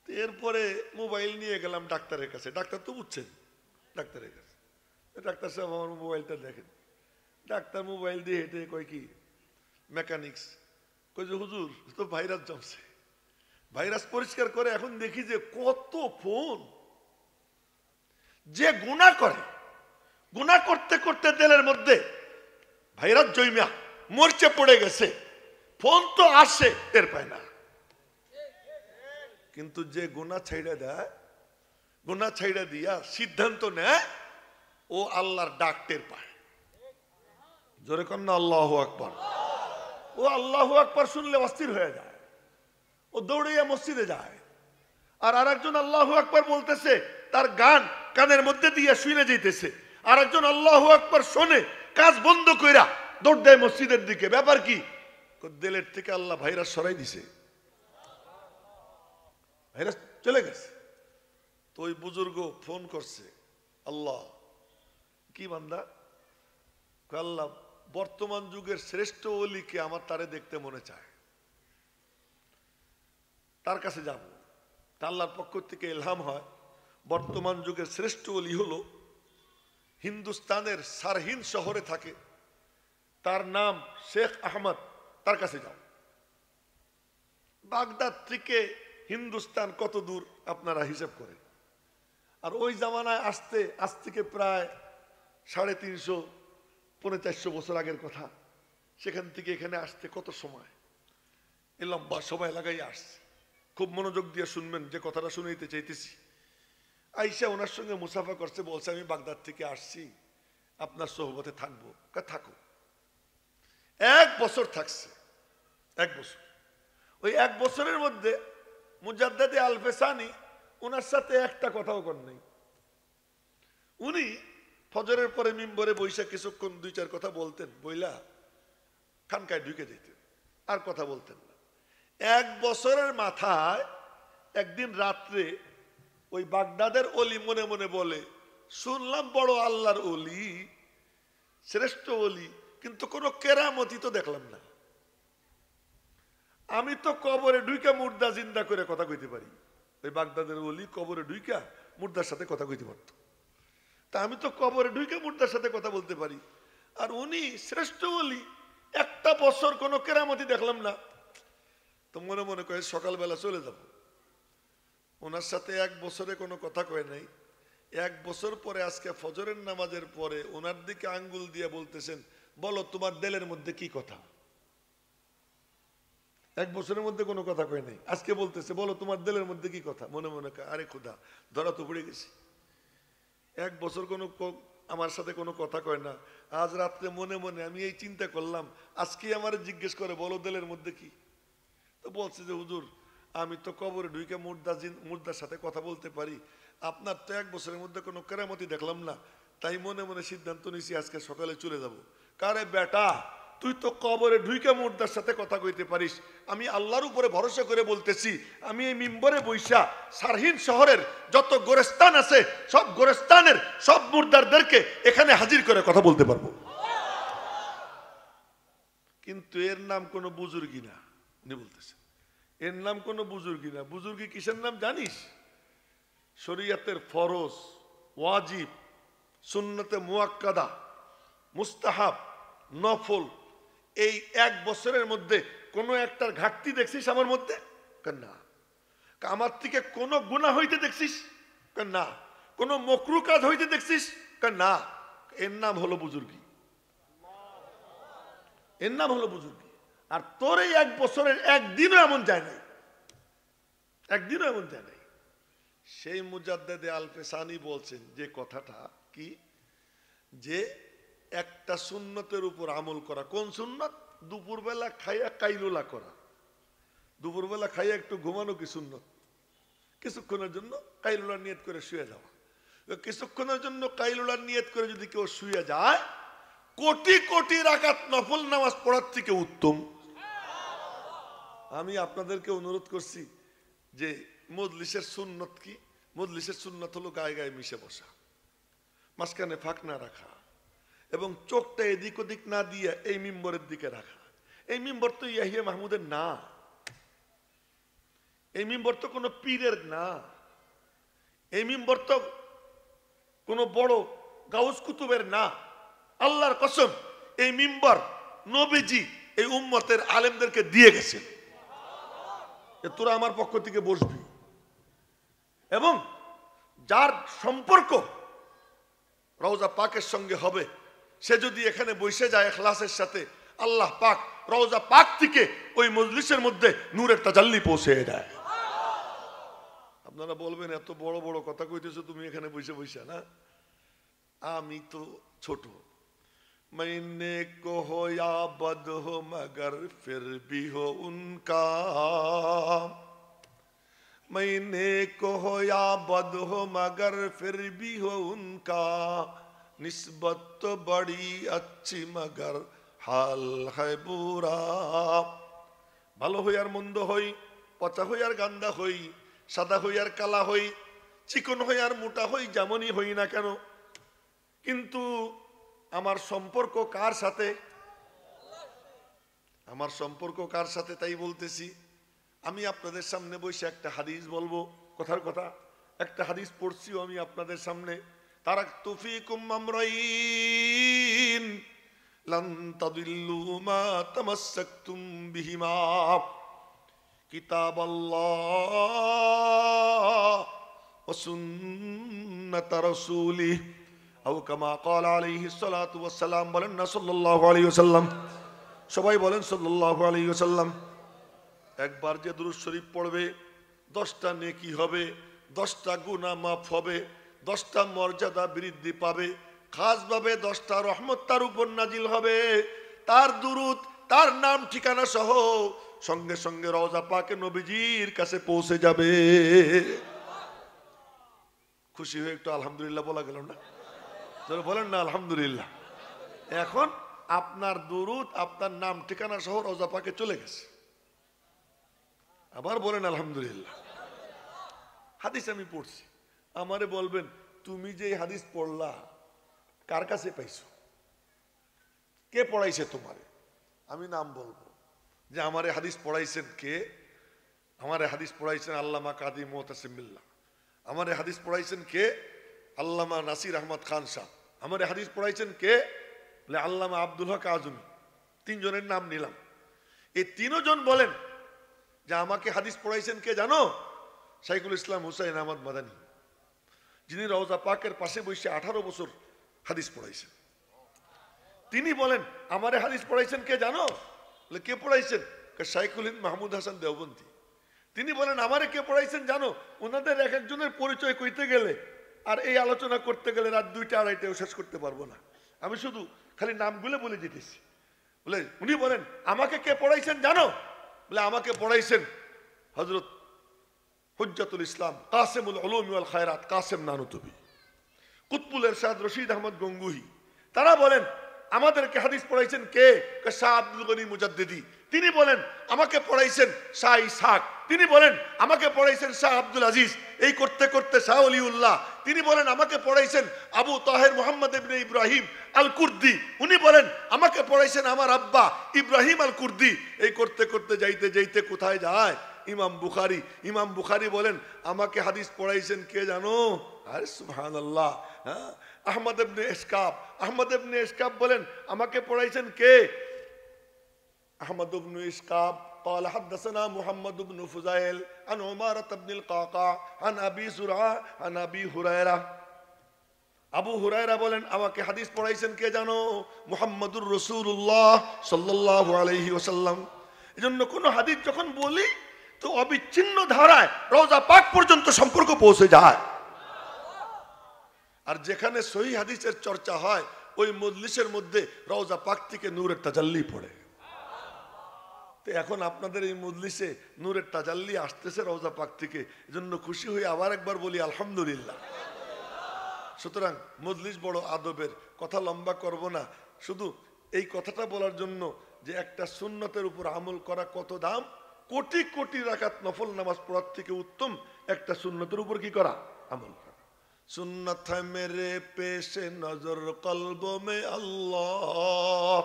এরপরে মোবাইল নিয়ে গেলাম ডাক্তারের কাছে। ডাক্তার তো বুঝছেন, ডাক্তারের কাছে। ডাক্তার সাহেব আমার মোবাইলটা দেখেন। ডাক্তার মোবাইল দিয়ে হেঁটে কয় কি মেকানিক্স, কই যে হুজুর তো ভাইরাস জমছে। ভাইরাস পরিষ্কার করে এখন দেখি যে কত ফোন, যে গুনাহ করে, গুনাহ করতে করতে তেলের মধ্যে ভাইরাস জৈমা মরচে পড়ে গেছে। ফোন তো আসে, টের পায় না। কিন্তু যে গুনাহ ছাইড়া দেয়, গুনাহ ছাইড়া দিয়া সিদ্ধান্ত নেয়, ও আল্লাহর ডাক টের পায়। জোরে কর না আল্লাহু আকবার। ও আল্লাহু আকবার শুনলে অস্থির হয়ে যায়, ও দৌড়িয়ে মসজিদে যায়। আর আরেকজন আল্লাহু আকবার বলতেছে, তার গান কানের মধ্যে দিয়ে শুনে যাইতেছে। আর একজন আল্লাহু আকবার শোনে, কাজ বন্ধ কইরা দৌড় দেয় মসজিদের দিকে। ব্যাপার কি? দিলের থেকে আল্লাহ ভাইরাস সরাই দিছে, ভাইরাস চলে গেছে। তো ওই বুজুর্গ ফোন করছে, আল্লাহ কি বান্দা, আল্লাহ বর্তমান যুগের শ্রেষ্ঠ ওলিকে আমার তারে দেখতে মনে চায়, তার কাছে যাব। আল্লাহর পক্ষ থেকে ইলহাম হয়, বর্তমান যুগের শ্রেষ্ঠ ওলি হলো হিন্দুস্তানের সারহিন শহরে থাকে, তার নাম শেখ আহমদ, তার কাছে যাও। বাগদাদ থেকে হিন্দুস্তান কত দূর আপনারা হিসাব করেন। আর ওই জামানায় আসতে আজ থেকে প্রায় 350-400 বছর আগের কথা। সেখান থেকে এখানে আসতে কত সময়, এ লম্বা সময় লাগাই আসছে। খুব মনোযোগ দিয়ে শুনবেন যে কথাটা শুনাইতে চাইতেছি। আইসা ওনার সঙ্গে মুসাফা করছে, বলছে আমি বাগদাদ থেকে আসছি, আপনার সোহবতে থাকবো। থাকো। 1 বছর থাকছে, 1 বছর। ওই 1 বছরের মধ্যে মুজাদ্দেদে আল-ফেসানি ওনার সাথে একটা কথাও কর নাই। উনি ফজরের পরে মিম্বরে বৈশা কিছুক্ষণ 2-4 কথা বলতেন, বইলা খানকায় ঢুকে যেতেন, আর কথা বলতেন না। 1 বছরের মাথায় একদিন রাত্রে ওই বাগদাদের অলি মনে মনে বলে, শুনলাম বড় আল্লাহর অলি, শ্রেষ্ঠ অলি, কিন্তু কোনো কেরামতি তো দেখলাম না। আমি তো কবরে ঢুইকা মুর্দা জিন্দা করে কথা কইতে পারি। ওই বাগদাদের অলি কবরে ঢুইকা মুর্দার সাথে কথা কইতে পারত। তা আমি তো কবরে ঢুইকা মুর্দার সাথে কথা বলতে পারি, আর উনি শ্রেষ্ঠ অলি, 1টা বছর কোনো কেরামতি দেখলাম না। তো মনে মনে কয়ে সকালবেলা চলে যাব। ওনার সাথে 1 বছরে কোনো কথা কয় নাই। 1 বছর পরে আজকে ফজরের নামাজের পরে ওনার দিকে আঙ্গুল দিয়ে বলতেছেন, বলো তোমার দিলের মধ্যে কি কথা। 1 বছরের মধ্যে কোনো কথা কয় নাই, আজকে বলতেছে বলো তোমার দিলের মধ্যে কি কথা। মনে মনে আরে খোদা, ধরা তো পড়ে গেছি। 1 বছর কোনো আমার সাথে কোনো কথা কয় না। আজ রাত্রে মনে মনে আমি এই চিন্তা করলাম, আজকে আমার জিজ্ঞেস করে বলো দিলের মধ্যে কি। তো বলছে যে হুজুর, আমি তো কবরে ঢুকে মুর্দার সাথে কথা বলতে পারি, আপনার তো 1 বছরের মধ্যে কোনো কেরামতি দেখলাম না, তাই মনে মনে সিদ্ধান্ত নিয়েছি আজকে সকালে চলে যাব। কারে বেটা, তুই তো কবরে ঢুকে মুর্দার সাথে কথা কইতে পারিস, আমি আল্লাহর উপরে ভরসা করে বলতেছি, আমি এই মিম্বরে বৈশা সারহিন শহরের যত গোরস্তান আছে, সব গোরস্তানের সব মুর্দারদেরকে এখানে হাজির করে কথা বলতে পারবো। কিন্তু এর নাম কোনো বুজুর্গি না। উনি বলতেছেন এর নাম কোনো বুজুর্গি না। বুজুর্গি কিসের নাম জানিস? শরীয়তের ফরজ, ওয়াজিব, সুন্নতে মুআক্কাদা, মুস্তাহাব, নফল, এই 1 বছরের মধ্যে কোনো একটার ঘাটতি দেখছিস আমার মধ্যে? না। আমার থেকে কোনো গুনাহ হইতে দেখছিস? না। কোনো মকরু কাজ হইতে দেখছিস? না। এর নাম হলো বুজুর্গি, এর নাম হলো বুজুর্গি। আর তোর এই 1 বছরের একদিনও এমন যায় নাই, একদিনও এমন যায় নাই। সেই মুজাদ্দেদে আল-ফেসানি বলছেন যে কথাটা কি, যে একটা সুন্নতের উপর আমল করা। কোন সুন্নত? দুপুরবেলা খাইয়া কাইলুলা করা। দুপুরবেলা খাইয়া একটু ঘুমানো কি সুন্নত? কিছুক্ষণের জন্য কাইলুলার নিয়ত করে শুয়ে যাওয়া। কিছুক্ষণের জন্য কাইলুলার নিয়ত করে যদি কেউ শুয়ে যায়, কোটি কোটি রাকাত নফল নামাজ পড়ার থেকে উত্তম। আমি আপনাদেরকে অনুরোধ করছি যে মজলিসের সুন্নত কি? মজলিসের সুন্নত হলো গায়ে গায়ে মিশে বসা, মাঝখানে ফাঁক না রাখা, এবং চোখটা এদিক ওদিক না দিয়ে এই মিম্বরের দিকে রাখা। এই মিম্বর তো ইয়াহিয়া মাহমুদের না, এই মিম্বর তো কোনো পীরের না, এই মিম্বর তো কোনো বড় গাউস কুতুবের না। আল্লাহর কসম, এই মিম্বর নবীজি এই উম্মতের আলেমদেরকে দিয়ে গেছেন, তোরা আমার পক্ষ থেকে বসবি, এবং যার সম্পর্ক রওজা পাকের সঙ্গে হবে সে যদি এখানে বসে যায় ইখলাসের সাথে, আল্লাহ পাক রওজা পাক থেকে ওই মজলিসের মধ্যে নূরের তাজাল্লি পৌঁছে দেয়। আপনারা বলবেন এত বড় বড় কথা কইতেছো তুমি এখানে বসে বসে, না? আমি তো ছোট, मैंने को हो या बद हो मगर फिर भी हो उनका, मैंने को हो या बद हो मगर फिर भी हो उनका, निस्बत तो बड़ी अच्छी मगर हाल है बुरा। ভালো হই আর মন্দ হই, পচা হই আর গান্দা হই, সাদা হই আর কালা হই, চিকন হই আর মোটা হই, যেমনই হই না কেন, কিন্তু আমার সম্পর্ক কার সাথে? আমার সম্পর্ক কার সাথে? তাই বলতেছি। আমি আপনাদের সামনে বসে একটা হাদিস বলবো, কথার কথা একটা হাদিস পড়ছিও আমি আপনাদের সামনে। তারাকতু ফীকুম আমরাইন লান তাদিল্লু মা তামাসসাকতুম বিহিমা, কিতাবাল্লাহ ওয়া সুন্নাত রাসূলিহি আও কামা ক্বালা আলাইহিস সালাতু ওয়াস সালাম। বলেন না সাল্লাল্লাহু আলাইহি ওয়াসাল্লাম? সবাই বলেন সাল্লাল্লাহু আলাইহি ওয়াসাল্লাম। একবার যে দুরূদ শরীফ পড়বে 10টা নেকি হবে, 10টা গুনাহ মাফ হবে, 10টা মর্যাদা বৃদ্ধি পাবে, খাসভাবে 10টা রহমত তার উপর নাজিল হবে। তার দুরূদ, তার নাম ঠিকানা সহ সঙ্গে সঙ্গে রওজা পাকে নবীজির কাছে পৌঁছে যাবে। খুশি হয়ে একটু আলহামদুলিল্লাহ বলা গেল না? বলেন না আলহামদুলিল্লাহ। এখন আপনার দুরূদ আপনার নাম ঠিকানা সহ রওজা পাকে চলে গেছে। আবার বলেন আলহামদুলিল্লাহ। হাদিস আমি পড়ছি, আমারে বলবেন তুমি যে হাদিস পড়লা কার কাছে পাইছো, কে পড়াইছে তোমারে? আমি নাম বলবো যে আমারে হাদিস পড়াইছেন কে। আমারে হাদিস পড়াইছেন আল্লামা কাদি মুতাসিম বিল্লাহ। আমারে হাদিস পড়াইছেন কে? আল্লামা নাসির আহমদ খান সাহেব। আমারে হাদিস পড়াইছেন কে? বলে আল্লামা আব্দুল হক আজমি। 3 জনের নাম নিলাম। এই 3 জন বলেন যে আমাকে হাদিস পড়াইছেন কে জানো? শাইখুল ইসলাম হুসাইন আহমদ মাদানী, যিনি রওজা পাকের পাশে বসে 18 বছর হাদিস পড়াইছেন। তিনি বলেন আমারে হাদিস পড়াইছেন কে জানো? বলে কে পড়াইছেন? শাইখুল হিন্দ মাহমুদ হাসান দেওবন্দি। তিনি বলেন আমারে কে পড়াইছেন জানো? ওনাদের এক একজনের পরিচয় কইতে গেলে আর এই আলোচনা করতে গেলে রাত 2টা 2:30 শেষ করতে পারবো না। আমি শুধু খালি নামগুলো বলে দিতেছি। বলে উনি বলেন আমাকে কে পড়াইছেন জানো? বলে আমাকে পড়াইছেন হযরত হুজ্জাতুল ইসলাম কাসেমুল উলুম ওয়াল খায়রাত কাসেম নানুতুবি, কুতবুল ইরশাদ রশিদ আহমদ গঙ্গুহি। তারা বলেন আমাদেরকে হাদিস পড়াইছেন কে? শাহ আব্দুল গনি মুজাদ্দিদি। তিনি বলেন আমাকে পড়াইছেন শাহ ইসহাক। তিনি বলেন আমাকে পড়াইছেন শাহ আব্দুল আজিজ। এই করতে করতে শাহ ওলিউল্লাহ। তিনি বলেন আমাকে পড়াইছেন আবু তাহের মোহাম্মদ ইবনে ইব্রাহিম আল কুর্দি। উনি বলেন আমাকে পড়াইছেন আমার আব্বা ইব্রাহিম আল কুর্দি। এই করতে করতে যাইতে যাইতে কোথায় যায়? ইমাম বুখারী। ইমাম বুখারী বলেন আমাকে হাদিস পড়াইছেন কে জানো? আরে সুবহানাল্লাহ। হ্যাঁ, আহমদ ইবনে ইসকাব। আহমদ ইবনে ইসকাব বলেন আমাকে পড়াইছেন কে? আহমদ ইবনে ইসকাব قال حدثنا محمد بن فضيل عن عمارة بن القعقاع عن أبي زرعة عن أبي هريرة। আবু হুরায়রা বলেন আমাকে হাদিস পড়াইছেন কে জানো? মুহাম্মদুর রাসূলুল্লাহ সাল্লাল্লাহু আলাইহি ওয়াসাল্লাম। এজন্য কোন হাদিস যখন বলি তো অবিচ্ছিন্ন ধারায় রওজা পাক পর্যন্ত সম্পর্ক পৌঁছে যায়। আর যেখানে সহিহ হাদিসের চর্চা হয় ওই মজলিসের মধ্যে রওজা পাক থেকে নূরের তাজাল্লি পড়ে। তো এখন আপনাদের এই মজলিসে নূরের তাজাল্লি আসতেছে রওজা পাক থেকে, এজন্য খুশি হয়ে আবার একবার বলি আলহামদুলিল্লাহ। সুতরাং মজলিস বড় আদবের, কথা লম্বা করব না, শুধু এই কথাটা বলার জন্য যে একটা সুন্নতের উপর আমল করা কত দাম, কোটি কোটি রাকাত নফল নামাজ পড়ার থেকে উত্তম একটা সুন্নতের উপর কি করা, আমল করা। সুন্নত है मेरे पेशे नजर कल्ब में আল্লাহ।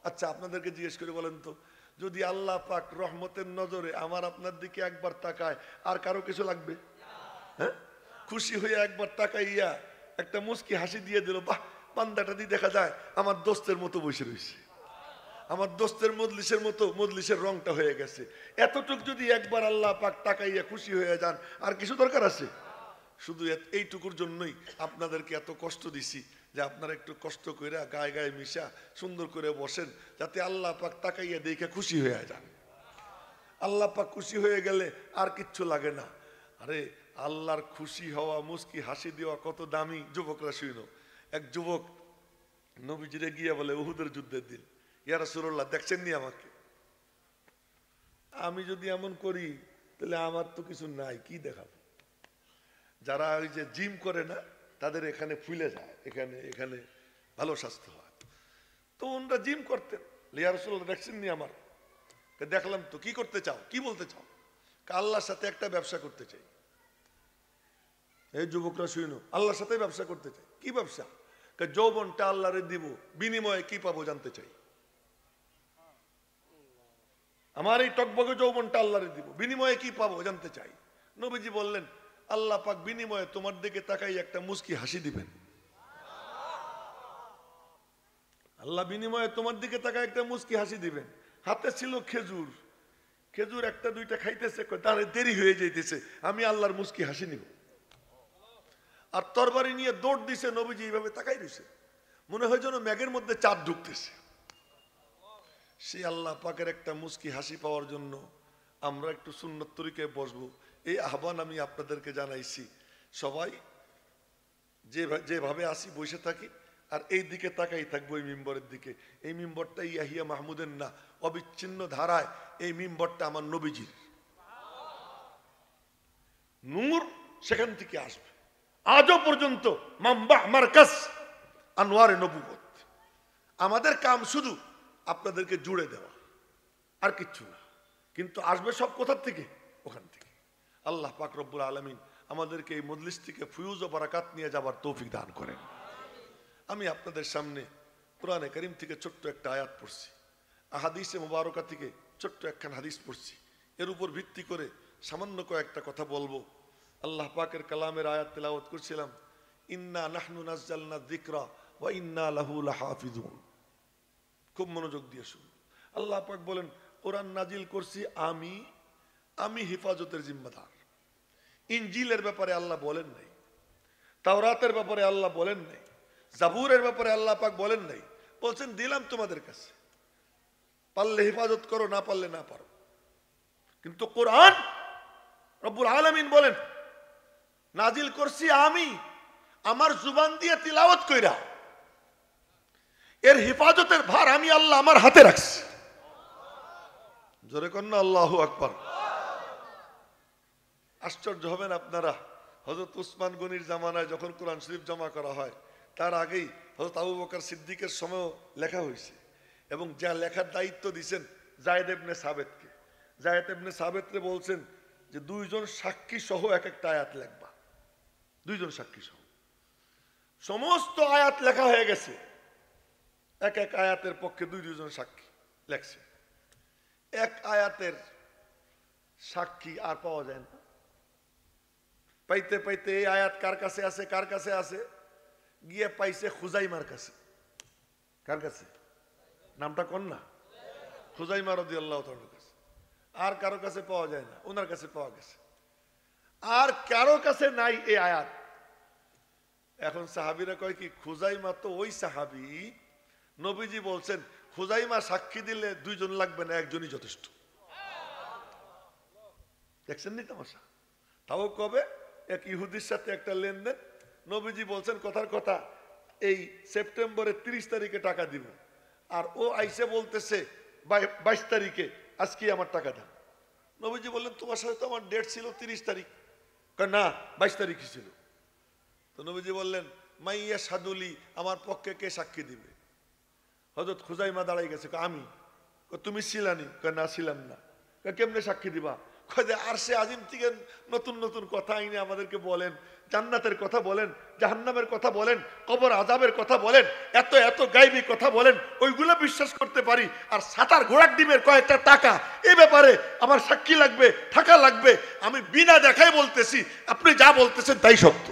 আচ্ছা আপনাদেরকে জিজ্ঞেস করে বলেন তো, যদি আল্লাহ পাক রহমতের নজরে আমার আপনার দিকে একবার তাকায়, আর কারো কিছু লাগবে? হ্যাঁ, খুশি হয়ে একবার তাকাইয়া একটা মুস্কি হাসি দিয়ে দিল, বাহ বান্দাটা দিয়ে দেখা যায় আমার দোস্তের মতো বসে রয়েছে, আমার দোস্তের মজলিসের মতো মজলিসের রংটা হয়ে গেছে। এতটুক যদি একবার আল্লাহ পাক তাকাইয়া খুশি হয়ে যান, আর কিছু দরকার আছে? শুধু এইটুকুর জন্যই আপনাদেরকে এত কষ্ট দিছি যে আপনারা একটু কষ্ট করে গায়ে গায়ে মিশা সুন্দর করে বসেন, যাতে আল্লাহ পাক তাকাইয়া দেখে খুশি হয়ে যান। আল্লাহ পাক খুশি হয়ে গেলে আর কিচ্ছু লাগে না। আরে আল্লাহর খুশি হওয়া, মুস্কি হাসি দেওয়া কত দামি। যুবকরা শুনো, এক যুবক নবীজিরে গিয়ে বলে উহুদের যুদ্ধের দিন, ইয়া রাসূলুল্লাহ দেখছেন নি আমাকে, আমি যদি এমন করি তাহলে আমার তো কিছু নাই, কি দেখাবো? যারা ওই যে জিম করে না, তাদের এখানে ফুলে যায়, এখানে এখানে ভালো স্বাস্থ্য হয়। তো ওনারা জিম করতেন, ইয়া রাসূলুল্লাহ দেখছেন নি আমার? দেখলাম তো। কি করতে চাও, কি বলতে চাও? আল্লাহর সাথে একটা ব্যবসা করতে চাই। এই যুবকরা শুনো, আল্লাহর সাথে ব্যবসা করতে চাই। কি ব্যবসা? যৌবনটা আল্লাহরে দিব, বিনিময়ে কি পাবো জানতে চাই। আমার এই টকবগে যৌবনটা আল্লাহরে দিব, বিনিময়ে কি পাবো জানতে চাই। নবীজি বললেন, আল্লাহ পাক বিনিময়ে তোমার দিকে তাকাই একটা মুস্কি হাসি দিবেন। আল্লাহ বিনিময়ে তোমার দিকে তাকাই একটা মুস্কি হাসি দিবেন। হাতে ছিল খেজুর, খেজুর একটা দুইটা খাইতেছে, তার দেরি হয়ে যাইতেছে, আমি আল্লাহর মুস্কি হাসি নিব। আর তরবারি নিয়ে দৌড় দিছে, নবীজি এইভাবে তাকাই দিছে, মনে হয় যেন মেঘের মধ্যে চাঁদ ঢুকতেছে। সেই আল্লাহ পাকের একটা মুস্কি হাসি পাওয়ার জন্য আমরা একটু সুন্নত তরিকায় বসবো, এই আহ্বান আমি আপনাদেরকে জানাইছি। সবাই যেভাবে আসি বসে থাকি, আর এই দিকে তাকাই থাকবো, এই মিম্বরের দিকে। এই মিম্বরটা ইয়াহিয়া মাহমুদের না, অবিচ্ছিন্ন ধারায় এই মিম্বরটা আমার নবীজির নূর, সেখান থেকে আসবে। আজও পর্যন্ত মামবাহ মারকাজ আনোয়ারে নবুয়ত। আমাদের কাম শুধু আপনাদেরকে জুড়ে দেওয়া, আর কিচ্ছু না। কিন্তু আসবে সব কোথার থেকে? ওখান থেকে। আল্লাহ পাক রব্বুল আলামিন আমাদেরকে এই মজলিস থেকে ফুয়ুজ ও বারাকাত নিয়ে যাবার তৌফিক দান করেন। আমি আপনাদের সামনে কোরআনে কারীম থেকে ছোট্ট একটা আয়াত পড়ছি, আহাদিসে মুবারকা থেকে ছোট্ট একখান হাদিস পড়ছি। এর উপর ভিত্তি করে সামান্য কয়েকটা কথা বলবো। আল্লাহ পাকের কালামের আয়াত তেলাওয়াত করছিলাম, ইন্না নাহনু নাজ্জালনা যিকরা ওয়া ইন্না লাহু লাহাফিজুন। খুব মনোযোগ দিয়ে শুনুন। আল্লাহ পাক বলেন, কোরআন নাজিল করছি আমি, আমি হেফাজতের জিম্মাদার। ইনজিলের ব্যাপারে আল্লাহ বলেন নাই, তাওরাতের ব্যাপারে আল্লাহ বলেন নাই, জাবুরের ব্যাপারে আল্লাহ পাক বলেন নাই। বলছেন দিলাম তোমাদের কাছে, পারলে হেফাজত করো, না পারলে না পারো। কিন্তু কোরআন রব্বুল আলামিন বলেন নাজিল করছি আমি, আমার জুবান দিয়ে তিলাওয়াত কইরা এর হেফাজতের ভার আমি আল্লাহ আমার হাতে রাখছি। জোরে কন্যা আল্লাহু আকবার। আশ্চর্য হবেন আপনারা, হযরত উসমান গনির জামানায় যখন কোরআন শরীফ জমা করা হয়, তার আগেই হযরত আবু বকর সিদ্দিকের সময়ও লেখা হয়েছে। এবং যা লেখার দায়িত্ব দিয়েছেন যায়েদ ইবনে সাবেতকে, যায়েদ ইবনে সাবেতকে বলছেন যে দুইজন সাক্ষী সহ এক একটা আয়াত লেখবা। দুইজন সাক্ষী সহ সমস্ত আয়াত লেখা হয়ে গেছে। এক এক আয়াতের পক্ষে দুইজন সাক্ষী লেখছে। এক আয়াতের সাক্ষী আর পাওয়া যায় না। পাইতে পাইতে এই আয়াত কার কাছে আছে, কার কাছে আছে, গিয়ে পাইছে খুজাইমার কাছে। কার কাছে? নামটা কোন না, খুজাইমা রাদিয়াল্লাহু তাআলার কাছে। আর কারো কাছে পাওয়া যায় না, ওনার কাছে পাওয়া গেছে। আর কারো কাছে নাই এই আয়াত। এখন সাহাবীরা কয় কি, খুজাইমা তো ওই সাহাবী, নবীজি বলছেন খুজাইমা সাক্ষী দিলে দুইজন লাগবে না, একজনই যথেষ্ট। দেখছেন নি তামাশা? তাও কবে এক ইহুদির সাথে একটা লেনদেন, নবীজি বলছেন কথার কথা এই সেপ্টেম্বরের 30 তারিখে টাকা দিব, আর ও আইসে বলতেছে 22 তারিখে আজকে আমার টাকা দাও। নবীজি বললেন তোমার সাথে তো আমার ডেট ছিল 30 তারিখ। না, 22 তারিখই ছিল। তো নবীজি বললেন মাইয়া সাদুলি, আমার পক্ষে কে সাক্ষী দিবে? হযরত খুজাইমা দাঁড়াই গেছে, আমি। তুমি ছিলানি? না, ছিলাম না। কেমনে সাক্ষী দিবা? আরশে আজিম থেকে নতুন নতুন কথা আইনে আমাদেরকে বলেন, জান্নাতের কথা বলেন, জাহান্নামের কথা বলেন, কবর আযাবের কথা বলেন, এত এত গায়বী কথা বলেন, ওইগুলো বিশ্বাস করতে পারি। আর সাতার ঘোড়ার ডিমের কয়েকটা টাকা, এই ব্যাপারে আমার সাক্ষী লাগবে, টাকা লাগবে। আমি বিনা দেখাই বলতেছি, আপনি যা বলতেছেন তাই সত্য।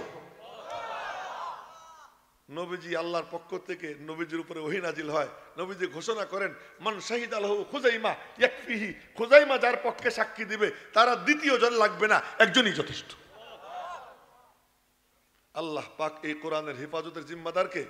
নবীজি আল্লাহর পক্ষ থেকে নবীজির উপরে ওহী নাজিল হয়। নবীজি ঘোষণা করেন মান শাহিদা লাহু খুজাইমা ইয়াকফিহি, খুজাইমা যার পক্ষে সাক্ষী দিবে তারা দ্বিতীয় জন লাগবে না, একজনই যথেষ্ট। আল্লাহ পাক এই কোরআনের হেফাজতের জিম্মাদারকে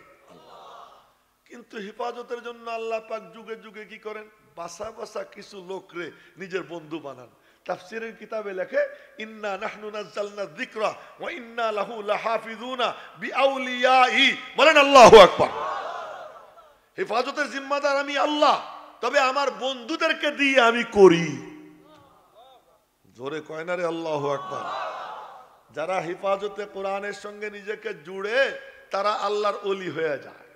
কিন্তু হেফাজতের জন্য আল্লাহ পাক যুগে যুগে কি করেন, বাসা বাসা কিছু লোকরে নিজের বন্ধু বানান। তাফসীরের কিতাবে লেখে ইন্না নাহনু নাযালনা যিকরা ওয়া ইন্না লাহু লাহাফিজুনা বিআউলিয়াহি। বলেন আল্লাহু আকবার। হেফাজতের জিম্মাদার আমি আল্লাহ, তবে আমার বন্ধুদেরকে দিয়ে আমি করি। জোরে কয় না রে আল্লাহু আকবার। যারা হেফাজতে কোরআনের সঙ্গে নিজেকে জুড়ে তারা আল্লাহর ওলি হয়ে যায়।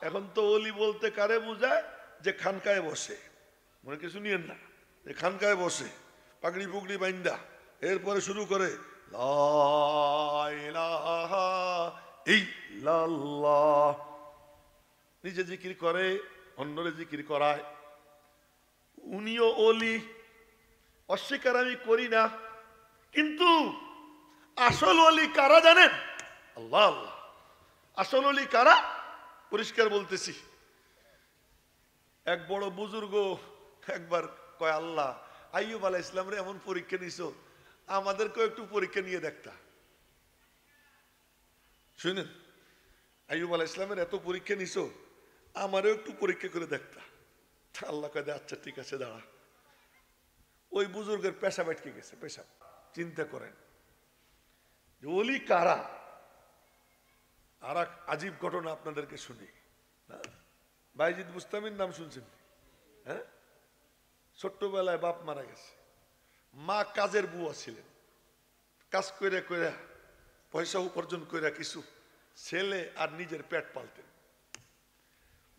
এখন তো ওলি বলতে কারে বুঝায়? যে খানকায় বসে, মনে কিছু নিয়েন না, যে খানকায় বসে পাগড়ি পুগড়ি বাইন্দা এরপরে শুরু করে লা ইলাহা ইল্লাল্লাহ, নিজে জিকির করে, অন্যরে জিকির করায়। উনিও ওলি, অস্বীকার আমি করি না, কিন্তু আসল ওলি কারা জানেন? আল্লাহ আল্লাহ। আসল ওলি কারা? পরিষ্কার বলতেছি। এক বড় বুজুর্গ একবার কয় আল্লাহ আইয়ুব আলাইহিস সালামের এমন পরীক্ষা নিছো, আমাদেরকেও একটু পরীক্ষা নিয়ে দেখতা। শুনেন, আইয়ুব আলাইহিস সালামের এত পরীক্ষা নিছো, আমারও একটু পরীক্ষা করে দেখতা। আল্লাহ কয় আচ্ছা ঠিক আছে দাঁড়া। ওই বুজুর্গের পেশাব আটকে গেছে, পেশাব। চিন্তা করেন ওলি কারা। আর এক আজীব ঘটনা আপনাদেরকে শুনি। বাইজিদ বুস্তামির নাম শুনছেন? হ্যাঁ, ছোট্টবেলায় বাপ মারা গেছে, মা কাজের বুয়া ছিলেন। কাজ করে করে পয়সা উপার্জন করে কিছু ছেলে আর নিজের পেট পালতেন।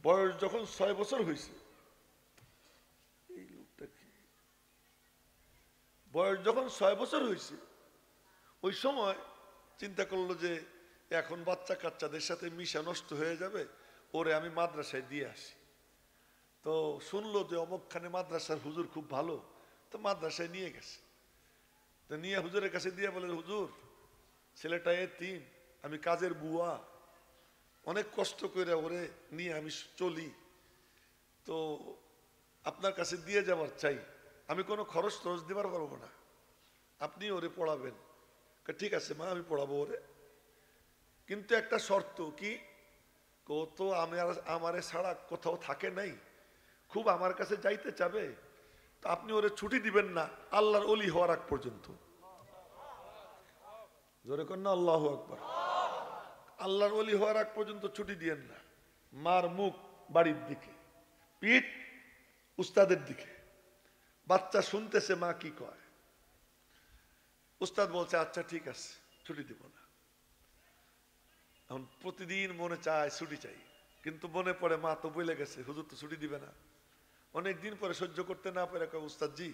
বয়স যখন 6 বছর হয়েছে, এই লোকটা কি, বয়স যখন 6 বছর হয়েছে, ওই সময় চিন্তা করলো যে এখন বাচ্চা কাচ্চাদের সাথে মিশা নষ্ট হয়ে যাবে, ওরে আমি মাদ্রাসায় দিয়ে আসি। তো শুনলো যে অমুকখানে মাদ্রাসার হুজুর খুব ভালো, তো মাদ্রাসায় নিয়ে গেছে। তো নিয়ে হুজুরের কাছে দিয়ে বলে হুজুর ছেলেটা এতিম, আমি কাজের বুয়া, অনেক কষ্ট করে ওরে নিয়ে আমি চলি, তো আপনার কাছে দিয়ে যাবার চাই, আমি কোনো খরচ টরচ দিবার পারবো না, আপনি ওরে পড়াবেন। ঠিক আছে মা, আমি পড়াবো ওরে, কিন্তু একটা শর্ত। কি? তো আমারে ছাড়া কোথাও থাকে নাই, খুব আমার কাছে যাইতে চাবে, তো আপনি ওরে ছুটি দিবেন না আল্লাহর ওলি হওয়ার আগ পর্যন্ত। জোরে কর না আল্লাহু আকবার। আল্লাহর ওলি হওয়ার আগ পর্যন্ত ছুটি দিয়েন না। মার মুখ বাড়ির দিকে, পিঠ উস্তাদের দিকে। বাচ্চা শুনতেছে মা কি কয়। উস্তাদ বলছে আচ্ছা ঠিক আছে, ছুটি দিব না। এখন প্রতিদিন মনে চায় ছুটি চাই, কিন্তু মনে পড়ে মা তো বলে গেছে হুজুর তো ছুটি দিবে না। অনেকদিন পরে সহ্য করতে না পারে কয় উস্তাদজি,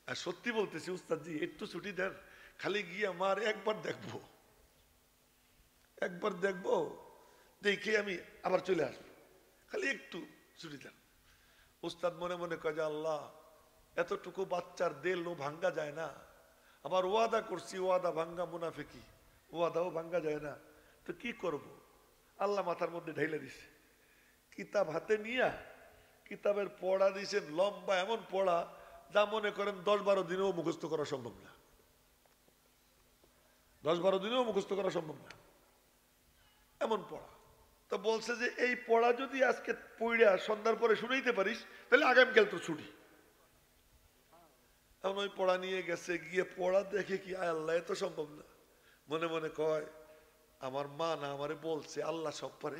আর সত্যি বলতেছি উস্তাদজি একটু ছুটি দেন, খালি গিয়ে আমার একবার দেখবো, একবার দেখবো, দেখে আমি আবার চলে আসবো, খালি একটু ছুটি দেন। উস্তাদ মনে মনে কয় যে আল্লাহ, এতটুকু বাচ্চার দিল ভাঙ্গা যায় না, আবার ওয়াদা করছি, ওয়াদা ভাঙ্গা মুনাফিকি, ওয়াদাও ভাঙ্গা যায় না, তো কি করব? আল্লাহ মাথার মধ্যে ঢেলে দিছে, কিতাব হাতে নিয়ে কিতাবের পড়া দিয়েছেন, লম্বা এমন পড়া যা মনে করেন 10-12 দিনেও মুখস্থ করা সম্ভব না। 10-12 দিনেও মুখস্থ করা সম্ভব না, এমন পড়া। তো বলছে যে এই পড়া যদি আজকে পড়া সন্ধ্যার পরে শুনাইতে পারিস, তাহলে আগামীকাল তো ছুটি। এখন ওই পড়া নিয়ে গেছে, গিয়ে পড়া দেখে কি আয় আল্লাহ, এত সম্ভব না। মনে মনে কয় আমার মা না আমারে বলছে আল্লাহ সব পারে,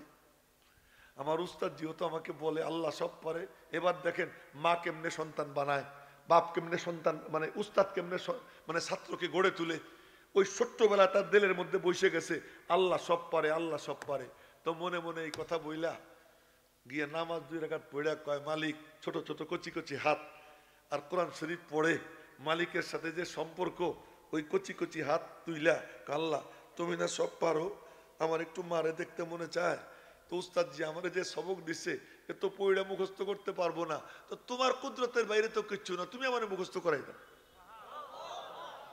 আমার উস্তাদ যেহেতু আমাকে বলে আল্লাহ সব পারে, এবার দেখেন মা কেমনে সন্তান বানায়, বাপ কেমনে সন্তান মানে উস্তাদ কেমনে মানে ছাত্রকে গড়ে তুলে। ওই ছোট্টবেলা তার দিলের মধ্যে বসে গেছে আল্লাহ সব পারে, আল্লাহ সব পারে। তো মনে মনে এই কথা বইলা গিয়ে নামাজ 2 রাকাত পড়া কয় মালিক, ছোট ছোট কচি কচি হাত আর কোরআন শরীফ পড়ে মালিকের সাথে যে সম্পর্ক, ওই কচি কচি হাত তুইলা আল্লাহ তুমি না সব পারো, আমার একটু মারে দেখতে মনে চায়। তো উস্তাদ জি আমার যে সবক দিচ্ছে এ তো পড়া মুখস্থ করতে পারবো না, তো তোমার কুদরতের বাইরে তো কিচ্ছু না, তুমি আমার মুখস্থ করাই দাও।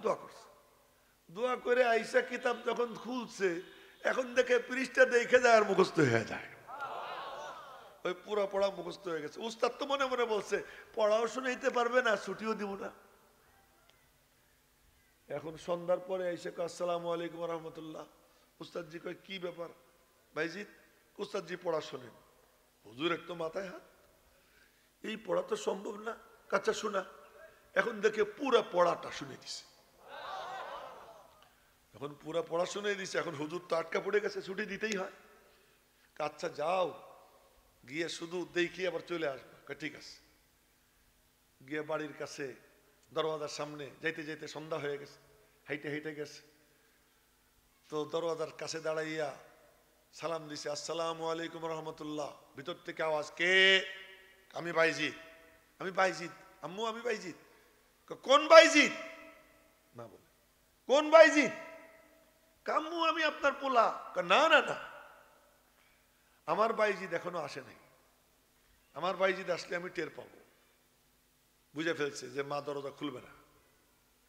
দোয়া করছে, দোয়া করে আইসা কিতাব যখন খুলছে এখন দেখে পৃষ্ঠা দেখে যায় আর মুখস্থ হয়ে যায়। ওই পুরো পড়া মুখস্থ হয়ে গেছে। উস্তাদ তো মনে মনে বলছে পড়াও শুনাইতে পারবে না, ছুটিও দিব না। এখন সন্ধ্যার পরে এসে আসসালামু আলাইকুম রহমতুল্লাহ। উস্তাদজি কয় কি ব্যাপার ভাইজি? উস্তাদজি পড়া শোনেন। হুজুর একটু মাথায় হাত, এই পড়া তো সম্ভব না। কাচ্চা শোনা। এখন দেখে পুরা পড়াটা শুনে দিছে। এখন পুরা পড়া শুনে দিছে, এখন হুজুর তো আটকা পড়ে গেছে, ছুটি দিতেই হয়। আচ্ছা যাও, গিয়ে শুধু দেখি আবার চলে আসবো। ঠিক আছে। গিয়ে বাড়ির কাছে দরওয়াজার সামনে যাইতে যাইতে সন্ধ্যা হয়ে গেছে, হাইটে হাইটে গেছে। তো দরওয়াজার কাছে দাঁড়াইয়া সালাম দিছে, আসসালামু আলাইকুম রহমতুল্লাহ। ভিতর থেকে আওয়াজ, কে? আমি বাইজিৎ। আমি বাইজিৎ। আম্মু আমি বাইজিৎ। কোন বাইজিৎ? না বলে কোন বাইজিৎ? কাম্মু আমি আপনার পোলা। না না না, আমার বাইজিৎ এখনো আসে নাই, আমার বাইজিৎ আসলে আমি টের পাবো। বুঝে ফেলছে যে মা দরজা খুলবে না,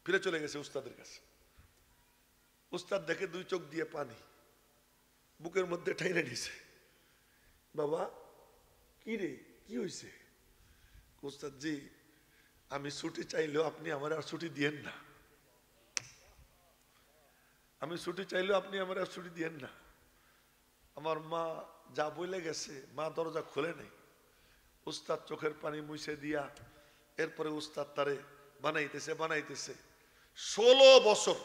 ফিরে চলে গেছে উস্তাদের কাছে। উস্তাদ দেখে 2 চোখ দিয়ে পানি, বুকের মধ্যে ঠাইরে নিছে। বাবা কি রে, কি হয়েছে? উস্তাদ জি আমি ছুটি চাইলেও আপনি আমার আর ছুটি দিয়েন না, আমি ছুটি চাইলেও আপনি আমার আর ছুটি দিয়েন না। আমার মা যা বলে গেছে, মা দরজা খুলে নেই। উস্তাদ চোখের পানি মুছে দিয়া এরপরে উস্তাদ তারে বানাইতেছে বানাইতেছে 16 বছর।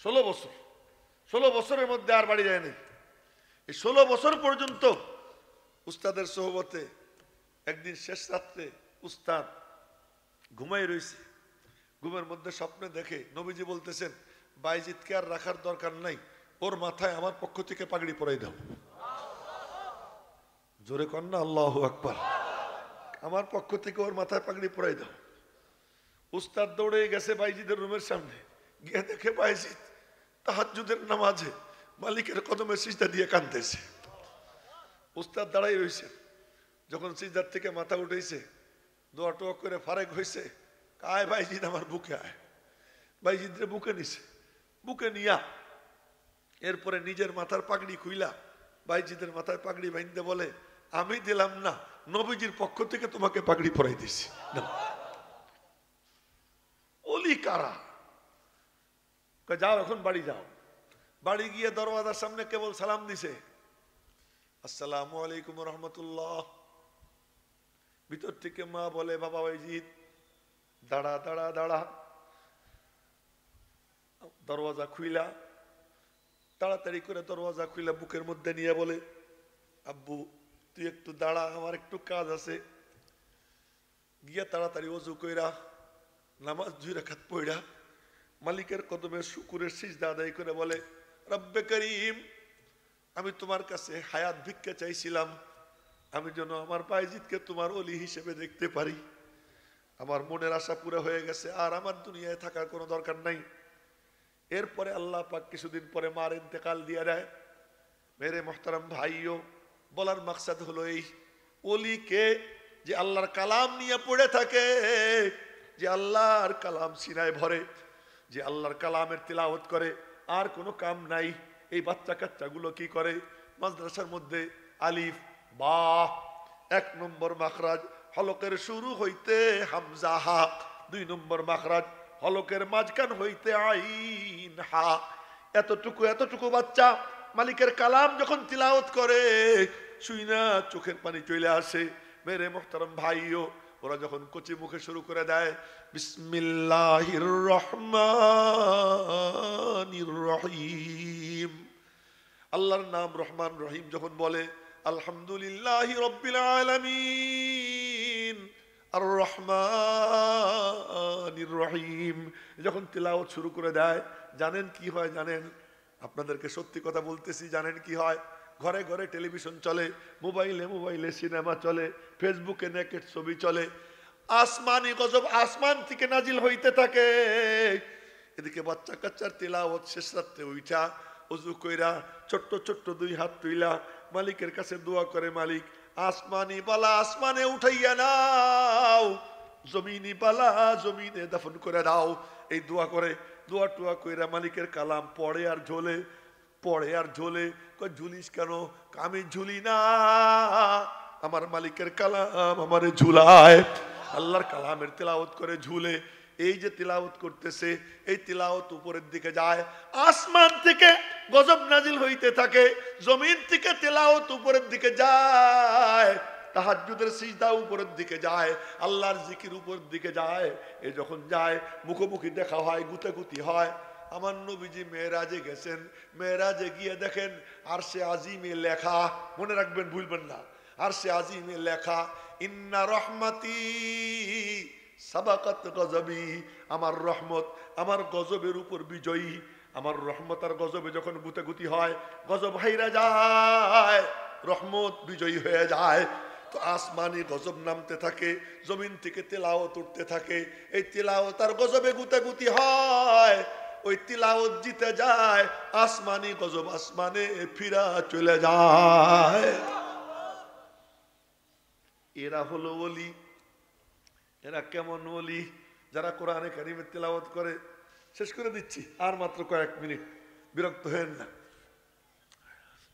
16 বছর, 16 বছরের মধ্যে আর বাড়ি যায় নাই। এই 16 বছর পর্যন্ত উস্তাদের সোহবতে একদিন শেষ রাত্রে উস্তাদ ঘুমাই রয়েছে। ঘুমের মধ্যে স্বপ্নে দেখে নবীজি বলতেছেন বাইজিৎকে আর রাখার দরকার নাই, ওর মাথায় আমার পক্ষ থেকে পাগড়ি পরাই দাও। জোরে কন্যা আল্লাহু আকবার। আমার পক্ষ থেকে ওর মাথায় পাগড়ি পরাই দাও। উস্তাদ দৌড়ে গেছে বাইজিদের রুমের সামনে, গিয়ে দেখে বাইজিদ তাহাজ্জুদের নামাজে মালিকের কদমে সিজদা দিয়ে কাঁদতেছে। উস্তাদ দাঁড়াই রয়েছে। যখন সিজদার থেকে মাথা উঠেছে, দোয়া টোয়া করে ফারেক হয়েছে, আয় বাইজিদ আমার বুকে আয়। বাইজিদরে বুকে নিছে, বুকে নিয়া এরপরে নিজের মাথার পাগড়ি খুইলা বাইজিদের মাথায় পাগড়ি বাইন্ধে বলে, আমি দিলাম না, নবীজির পক্ষ থেকে তোমাকে পাগড়ি পরাই দিছি। ওলি কারা? যাও এখন বাড়ি যাও। বাড়ি গিয়ে দরওয়াজার সামনে কেবল সালাম দিছে, আসসালামু আলাইকুম রহমতুল্লাহ। ভিতর থেকে মা বলে, বাবা বাইজিদ দাঁড়া দাঁড়া দাঁড়া। দরওয়াজা খুইলা তাড়াতাড়ি করে দরওয়াজা খুইলা বুকের মধ্যে নিয়ে বলে, আব্বু তুই একটু দাঁড়া, আমার একটু কাজ আছে। গিয়া তাড়াতাড়ি ওযু কইরা নামাজ 2 রাকাত পড়া মালিকের কদমে শুকুরের সিজদা আদায় করে বলে, রব্বে করিম আমি তোমার কাছে হায়াত ভিক্ষা চাইছিলাম, আমি যেন আমার বাইজিদকে তোমার ওলি হিসেবে দেখতে পারি। আমার মনের আশা পুরো হয়ে গেছে, আর আমার দুনিয়ায় থাকার কোনো দরকার নাই। এরপরে আল্লাহ পাক কিছুদিন পরে মার ইন্তেকাল দিয়ে দেয়। মেরে মোহতারাম ভাইও, বলার মাকসাদ হলো এই, ওলিকে যে আল্লাহর কালাম নিয়ে পড়ে থাকে, যে আল্লাহর কালাম সিনায় ভরে, যে আল্লাহর কালামের তিলাওয়াত করে, আর কোনো কাম নাই। এই বাচ্চা কাচ্চাগুলো কি করে? মাদ্রাসার মধ্যে আলিফ বা 1 নম্বর মাখরাজ হলকের শুরু হইতে হামজা হা, 2 নম্বর মাখরাজ হলকের মাঝখান হইতে আইন হা। এতটুকু এতটুকু বাচ্চা মালিকের কালাম যখন তিলাওয়াত করে, শুইনা চোখের পানি চলে আসে। মেরে মোহতারাম ভাইও, ওরা যখন কচি মুখে শুরু করে দেয়, বিসমিল্লাহির রহমানির রহিম, আল্লাহর নাম রহমান রহিম যখন বলে আলহামদুলিল্লাহি রাব্বিল আলামিন আর রহমানির রহিম, যখন তিলাওয়াত শুরু করে দেয় জানেন কি হয়? জানেন, আপনাদেরকে সত্যি কথা বলতেছি, জানেন কি হয়? ঘরে ঘরে টেলিভিশন চলে, মোবাইলে মোবাইলে সিনেমা চলে, ফেসবুকে নেকেট ছবি চলে, আসমানি গজব আসমান থেকে নাজিল হইতে থাকে। এদিকে বাচ্চা কাচ্চার তিলাওয়াত শেষ রাত্রে উঠা ওযু কইরা ছোট্ট ছোট্ট দুই হাত তুইলা মালিকের কাছে দোয়া করে, মালিক আসমানি বালা আসমানে উঠাইয়া নাও, জমিনি বালা জমিনে দাফন করে দাও। এই দোয়া করে, দোয়া টুয়া কইরা মালিকের কালাম পড়ে আর ঝোলে, পড়ে আর ঝোলে। ঝুলিস কেন? আমি ঝুলি না, আমার মালিকের কালাম আমারে ঝুলায়। আল্লাহর কালামের তিলাওয়াত করে ঝুলে। এই যে তিলাওয়াত করতেছে, এই তিলাওয়াত উপরের দিকে যায়, আসমান থেকে গজব নাজিল হইতে থাকে, জমিন থেকে তিলাওয়াত উপরের দিকে যায়, তাহাজ্জুদের সিজদা উপরের দিকে যায়, আল্লাহর জিকির উপরের দিকে যায়। এই যখন যায় মুখোমুখি দেখা হয়, গুতাগুতি হয়। আমার নবীজি মেরাজে গেছেন, মেরাজে গিয়ে দেখেন আরশে আজিমে লেখা, মনে রাখবেন ভুলবেন না, আরশে আজিমে লেখা ইন্না রহমাতি সাবাকাত গজবি, আমার রহমত আমার গজবের উপর বিজয়ী। আমার রহমত আর গজবে যখন গুতাগুতি হয়, গজব হাইরা যায়, রহমত বিজয়ী হয়ে যায়। তো আসমানি গজব নামতে থাকে, জমিন থেকে তিলাওয়াত উঠতে থাকে, এই তিলাওয়াত আর গজবে গুতাগুতি হয়, ওই তিলাওয়াত জিতে যায়, আসমানি গজব আসমানে ফিরা চলে যায়। এরা হলো ওলি। এরা কেমন ওলি? যারা কোরআনে কারিমের তিলাওয়াত করে। শেষ করে দিচ্ছি, আর মাত্র কয়েক মিনিট, বিরক্ত হেন না।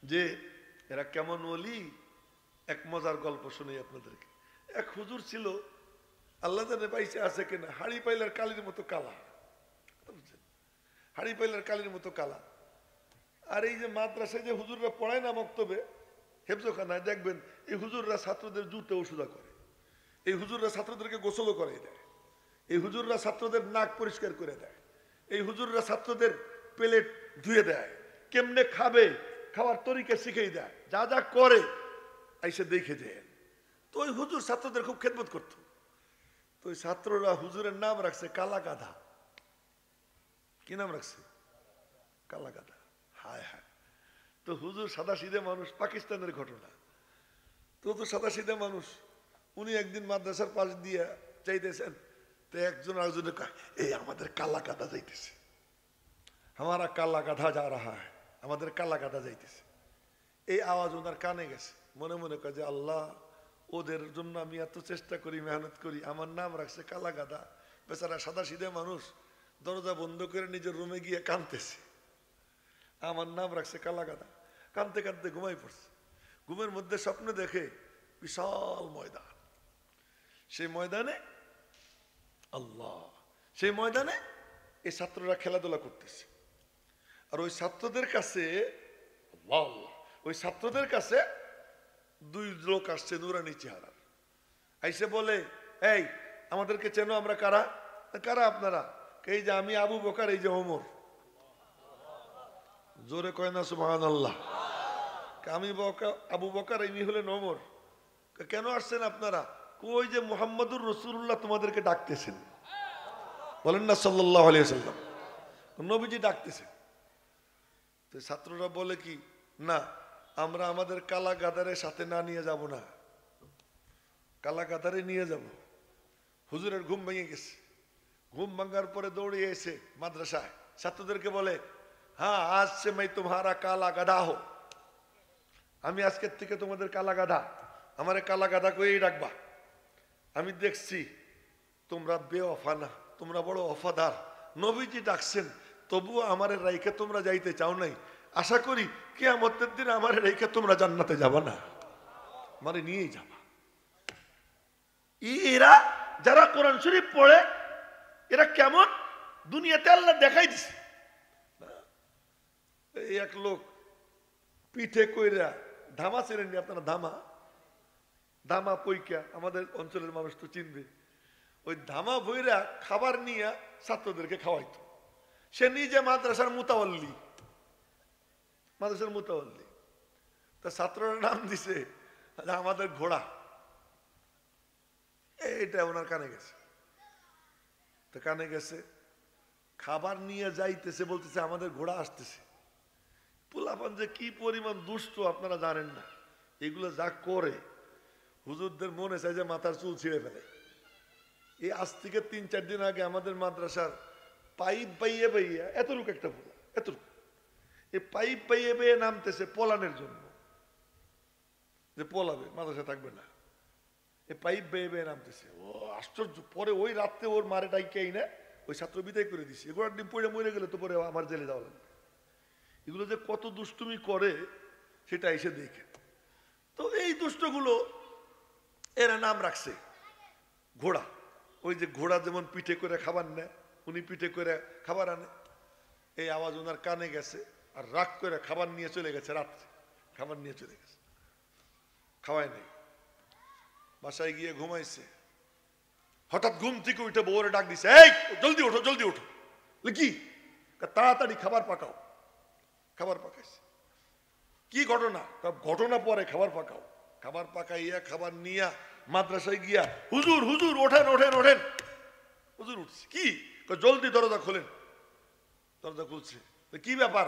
যে এরা কেমন ওলি, এক মজার গল্প শুনি আপনাদেরকে। এক হুজুর ছিল, আল্লাহ জানে পাইছে আছে কিনা, হাড়ি পাইলার কালির মতো কালা, হাড়ি পাইলার কালির মতো কালা। আর এই যে মাদ্রাসায় যে হুজুররা পড়ায় না মক্তবে, হেফজোখানায় দেখবেন এই হুজুররা ছাত্রদের জুতে ওষুধা করে, এই হুজুররা ছাত্রদেরকে গোসলও করে দেয়, এই হুজুররা ছাত্রদের নাক পরিষ্কার করে দেয়, এই হুজুররা ছাত্রদের প্লেট ধুয়ে দেয়, কেমনে খাবে খাওয়ার তরিকা শিখিয়ে দেয়, যা যা করে আইসে দেখে দেন। তো ওই হুজুর ছাত্রদের খুব খেদমত করত। তো ওই ছাত্ররা হুজুরের নাম রাখছে কালা গাধা। কি নাম রাখছে? কালা গাধা। হায় হায়। তো হুজুর সাদা সিধে মানুষ, পাকিস্তানের ঘটনা। তো সাদা সিধে মানুষ, উনি একদিন মাদ্রাসার পাশ দিয়ে চাইতেছেন, তো একজন আরেকজনের কয়, এই আমাদের কালা গাধা যাইতেছে, আমারা কালা গাধা যা রাহা হ্যায়, আমাদের কালা গাধা যাইতেছে। এই আওয়াজ ওনার কানে গেছে, মনে মনে কয় যে আল্লাহ, ওদের জন্য আমি এত চেষ্টা করি, মেহনত করি, আমার নাম রাখছে কালা গাধা, বেচারা সাদা সিধে মানুষ দরজা বন্ধ করে নিজের রুমে গিয়ে কাঁদতেছে, আমার নাম রাখছে কালা গাধা। কাঁদতে কাঁদতে ঘুমাই পড়ছে। ঘুমের মধ্যে স্বপ্ন দেখে বিশাল ময়দান, সেই ময়দানে আল্লাহ, সেই ময়দানে এই ছাত্ররা খেলাধুলা করতেছে। আর ওই ছাত্রদের কাছে ওই ছাত্রদের কাছে দুই লোক আসছে নুরানি চেহারার, আইসে বলে, এই আমাদেরকে চেনো, আমরা কারা? কারা আপনারা? এই যে আমি আবু বকর, এই যে ওমর। জোরে কয় না সুবহানাল্লাহ। আমি আবু বকর, ইনি হলেন ওমর। কেন আসছেন আপনারা? ওই যে মুহাম্মদুর রাসূলুল্লাহ তোমাদেরকে ডাকতেছেন, বলেন না সাল্লাল্লাহু আলাইহি ওয়াসাল্লাম, নবীজি ডাকতেছেন। তো ছাত্ররা বলে কি, না আমরা আমাদের কালা গাদারের সাথে না নিয়ে যাব না, কালা গাদারে নিয়ে যাব। হুজুরের ঘুম ভেঙে গেছে। ঘুম ভাঙার পরে দৌড়িয়ে এসে মাদ্রাসায় ছাত্রদেরকে বলে, হ্যাঁ আজ সে मैं तुम्हारा काला गधा हो, আমি আজকের থেকে তোমাদের কালা গাধা, আমার কালা গাধা করেই রাখবা। আমি দেখছি তোমরা বেওয়াফা না, তোমরা বড় ওফাদার, নবীজি ডাকছেন তবুও আমারে রাইখে তোমরা যাইতে চাও নাই। আশা করি কিয়ামতের দিন আমারে রাইখে তোমরা জান্নাতে যাবা না, আমারে নিয়েই যাবা। এরা যারা কোরআন শরীফ পড়ে, এরা কেমন দুনিয়াতে আল্লাহ দেখাই দিছে। এই এক লোক পিঠে কইরা ধামা চেনেননি আপনারা? ধামা, ধামা পইকা, আমাদের অঞ্চলের মানুষ তো চিনবে। ওই ধামা বইরা খাবার নিয়ে ছাত্রদেরকে খাওয়াইতো। সে নিজে মাদ্রাসার মুতাওয়াল্লি, মাদ্রাসার মুতাওয়াল্লি। তা ছাত্ররা নাম দিছে আমাদের ঘোড়া। এইটা ওনার কানে গেছে। তো কানে গেছে, খাবার নিয়ে যাইতেছে, বলতেছে আমাদের ঘোড়া আসতেছে। পোলাপান যে কি পরিমাণ দুষ্ট আপনারা জানেন না। এগুলো যা করে হুজুরদের মনে চাই যে মাথার চুল ছিঁড়ে ফেলে। এই আজ থেকে ৩-৪ দিন আগে আমাদের মাদ্রাসার পাইপ বাইয়ে বাইয়া এতটুকু একটা পোলা, এতটুকু, এই পাইপ বাইয়ে বাইয়ে নামতেছে পলানের জন্য, যে পলাবে, মাদ্রাসা থাকবে না। এই পাইপ বেয়ে বেয়ে নামতেছে। ও আশ্চর্য। পরে ওই রাত্রে ওর মারে ডাইকেই না ওই ছাত্র বিদায় করে দিছে। এগুলো একদিন পড়ে মরে গেলে তো পরে আমার জেলে যাওয়া লাগবে। এগুলো যে কত দুষ্টুমি করে সেটা এসে দেখে। তো এই দুষ্টগুলো এরা নাম রাখছে ঘোড়া। ওই যে ঘোড়া যেমন পিঠে করে খাবার নেয়, উনি পিঠে করে খাবার আনে। এই আওয়াজ ওনার কানে গেছে, আর রাগ করে খাবার নিয়ে চলে গেছে। রাত্রে খাবার নিয়ে চলে গেছে, খাওয়ায় নেই। বাসায় গিয়ে ঘুমাইছে। হঠাৎ ঘুম থেকে উঠে বউরে ডাক দিছে, এই জলদি ওঠো, জলদি ওঠো। কি? তাড়াতাড়ি খাবার পাকাও। খাবার পাকাইছে। কি ঘটনা? ঘটনা পরে খাবার পাকাও। খাবার পাকাইয়া খাবার নিয়া মাদ্রাসায় গিয়া, হুজুর হুজুর ওঠেন ওঠেন ওঠেন। হুজুর উঠছে। কি? জলদি দরজা খোলেন। দরজা খুলছে। কি ব্যাপার?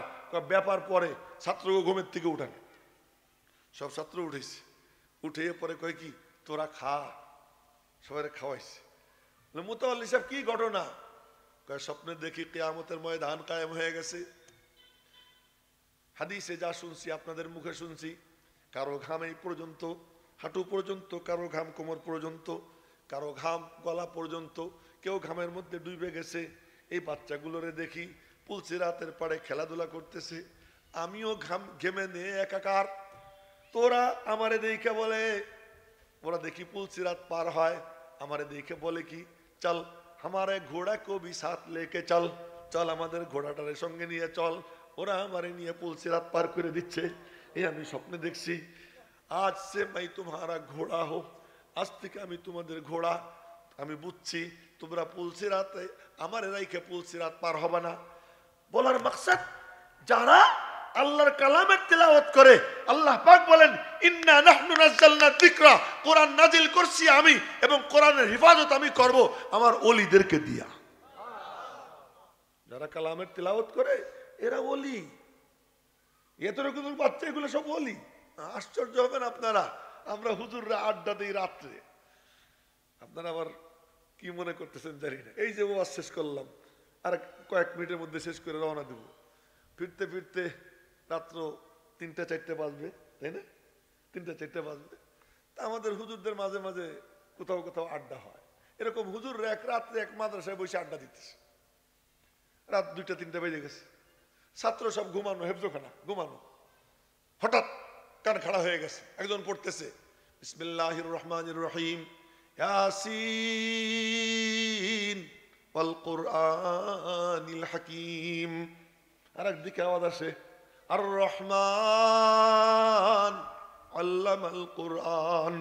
ব্যাপার পরে ছাত্রকে ঘুমের থেকে উঠান। সব ছাত্র উঠেছে। উঠে পরে কয় কি, তোরা খা। সবাই খাওয়াইছে। মুতাওয়াল্লি সাহেব কি ঘটনা? স্বপ্নে দেখি কিয়ামতের ময়দান কায়েম হয়ে গেছে। হাদিসে যা শুনছি আপনাদের মুখে শুনছি। কারো ঘাম এই পর্যন্ত, হাঁটু পর্যন্ত, কারো ঘাম কোমর পর্যন্ত, কারো ঘাম গলা পর্যন্ত, কেউ ঘামের মধ্যে ডুবে গেছে। এই বাচ্চাগুলোরে দেখি পুলসিরাতের পাড়ে খেলাধুলা করতেছে। আমিও ঘেমে নিয়ে একাকার। তোরা আমারে দেখে বলে, ওরা দেখি পুলসিরাত পার হয়, আমারে দেখে বলে কি, চল हमारे घोड़ा को भी साथ लेके चल, चल আমাদের ঘোড়াটারে সঙ্গে নিয়ে চল। ওরা আমারে নিয়ে পুলসিরাত পার করে দিচ্ছে। এই আমি স্বপ্নে দেখছি। আজ সে मैं तुम्हारा घोड़ा हो, আজ থেকে আমি তোমাদের ঘোড়া। আমি বুঝছি তোমরা পুলসিরাতে আমারে রাইখে পুলসিরাত পার হবে না। বলার মাকসাদ, যারা আল্লাহর কালামের তিলাওয়াত করে, আল্লাহ পাক বলেন ইন্না নাহনু নাযালনা যিকরা, কোরআন নাজিল করছি আমি, এবং কোরআনের হিফাজত আমি করব আমার ওলিদেরকে দিয়া। যারা কালামের তিলাওয়াত করে এরা ওলি। এতটুকু বাচ্চা এগুলো সব ওলি। আশ্চর্য হবেন আপনারা। আমরা হুজুররা আড্ডা দিই রাত্রে। আপনারা আবার কি মনে করতেছেন জানি না। এই যে ওয়াজ শেষ করলাম, আর কয়েক মিনিটের মধ্যে শেষ করে রওনা দেব। ফিরতে ফিরতে রাত্র ৩টা-৪টা বাজবে, তাই না? ৩টা-৪টা বাজবে। তা আমাদের হুজুরদের মাঝে মাঝে কোথাও কোথাও আড্ডা হয়। এরকম হুজুররা এক রাত্রে এক মাদ্রাসায় বসে আড্ডা দিতেছে। রাত ২টা-৩টা বেজে গেছে। ছাত্র সব ঘুমানো, হেফজোখানা ঘুমানো। হঠাৎ কান খাড়া হয়ে গেছে। একজন পড়তেছে বিসমিল্লাহির রহমানির রহিম, ইয়াসিন ওয়াল কুরআনিল হাকিম। আর একদিকে আওয়াজ আসে আর রহমান আল্লামাল কুরআন।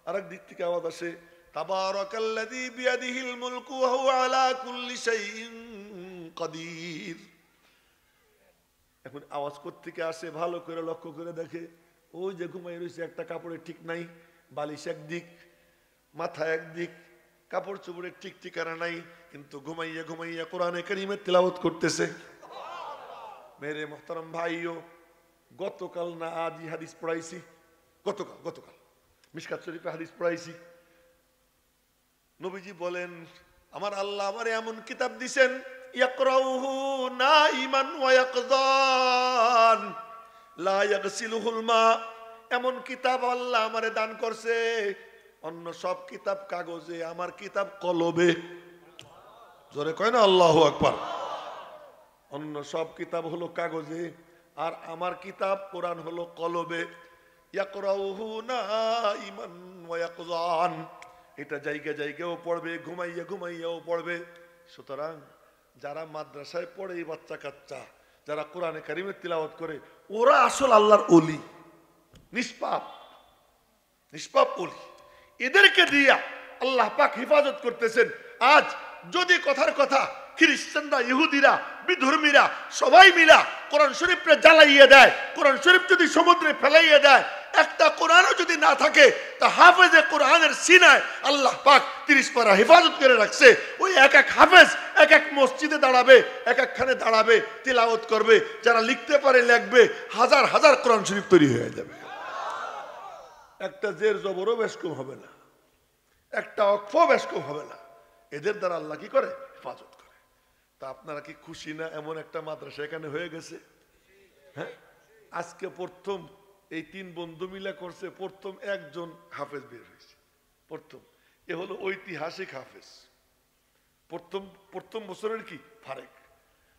আর একদিক থেকে আওয়াজ আসে তাবারাকাল্লাযী বিয়াদিহিল মুলকু ওয়া হুয়া আলা কুল্লি শাইইন কাদির। এখন আওয়াজ কোত্থেকে আসে ভালো করে লক্ষ্য করে দেখে, ওই যে ঘুমাই রয়েছে, একটা কাপড়ের ঠিক নাই, বালিশ একদিক, মাথা একদিক, কাপড় চোপড়ের ঠিক ঠিকানা নাই, কিন্তু ঘুমাইয়া ঘুমাইয়া কোরআনে কারীমের তিলাওয়াত করতেছে। মেরে মোহতারাম ভাইও, গতকাল না আজই হাদিস পড়াইছি, গতকাল মিশকাত শরীফে হাদিস পড়াইছি। নবীজি বলেন আমার আল্লাহ আমারে এমন কিতাব দিছেন, ইয়াকরাউহু নাইমান ওয়া ইয়াকযান লা ইয়াগসিলুহুল মা। এমন কিতাব আল্লাহ আমারে দান করছে। অন্য সব কিতাব কাগজে, আমার কিতাব কলবে। জোরে কয় না আল্লাহু আকবার। অন্য সব কিতাব হলো কাগজে, আর আমার কিতাব কোরআন হলো কলবে। ইয়াকরাউহু নাইমান ওয়া ইয়াকযান। এটা জায়গা জায়গাও পড়বে, ঘুমাইয়া ঘুমাইয়াও পড়বে। সুতরাং যারা মাদ্রাসায় পড়ে, এই বাচ্চা কাচ্চা যারা কোরআনে কারীমের তিলাওয়াত করে, ওরা আসল আল্লাহর ওলি, নিষ্পাপ ওলি। এদেরকে দিয়া আল্লাহ পাক হেফাজত করতেছেন। আজ যদি কথার কথা খ্রিস্টানরা, ইহুদিরা বিধর্মীরা সবাই মিলা কোরআন শরীফকে জ্বালাইয়ে দেয়, কোরআন শরীফ যদি সমুদ্রে ফেলাইয়ে দেয়, একটা কোরআনও যদি না থাকে, তা হাফেজে কোরআনের সিনায় আল্লাহ পাক 30 পারা হেফাজত করে রাখছে। ওই এক এক হাফেজ এক এক মসজিদে দাঁড়াবে, এক একখানে দাঁড়াবে, তিলাওয়াত করবে। যারা লিখতে পারে লিখবে, হাজার হাজার কোরআন শরীফ তৈরি হয়ে যাবে। একটা জের জবরও বেশ কম হবে না, একটা অক্ফ বেশ কম হবে না। এদের দ্বারা আল্লাহ কি করে? হেফাজত করে। তা আপনারা কি খুশি না এমন একটা মাদ্রাসা এখানে হয়ে গেছে? হ্যাঁ, আজকে প্রথম এই 3 বন্ধু মিলা করছে, প্রথম একজন হাফেজ বের হয়েছে। প্রথম এ হলো ঐতিহাসিক হাফেজ। প্রথম বছরের কি ফারেক।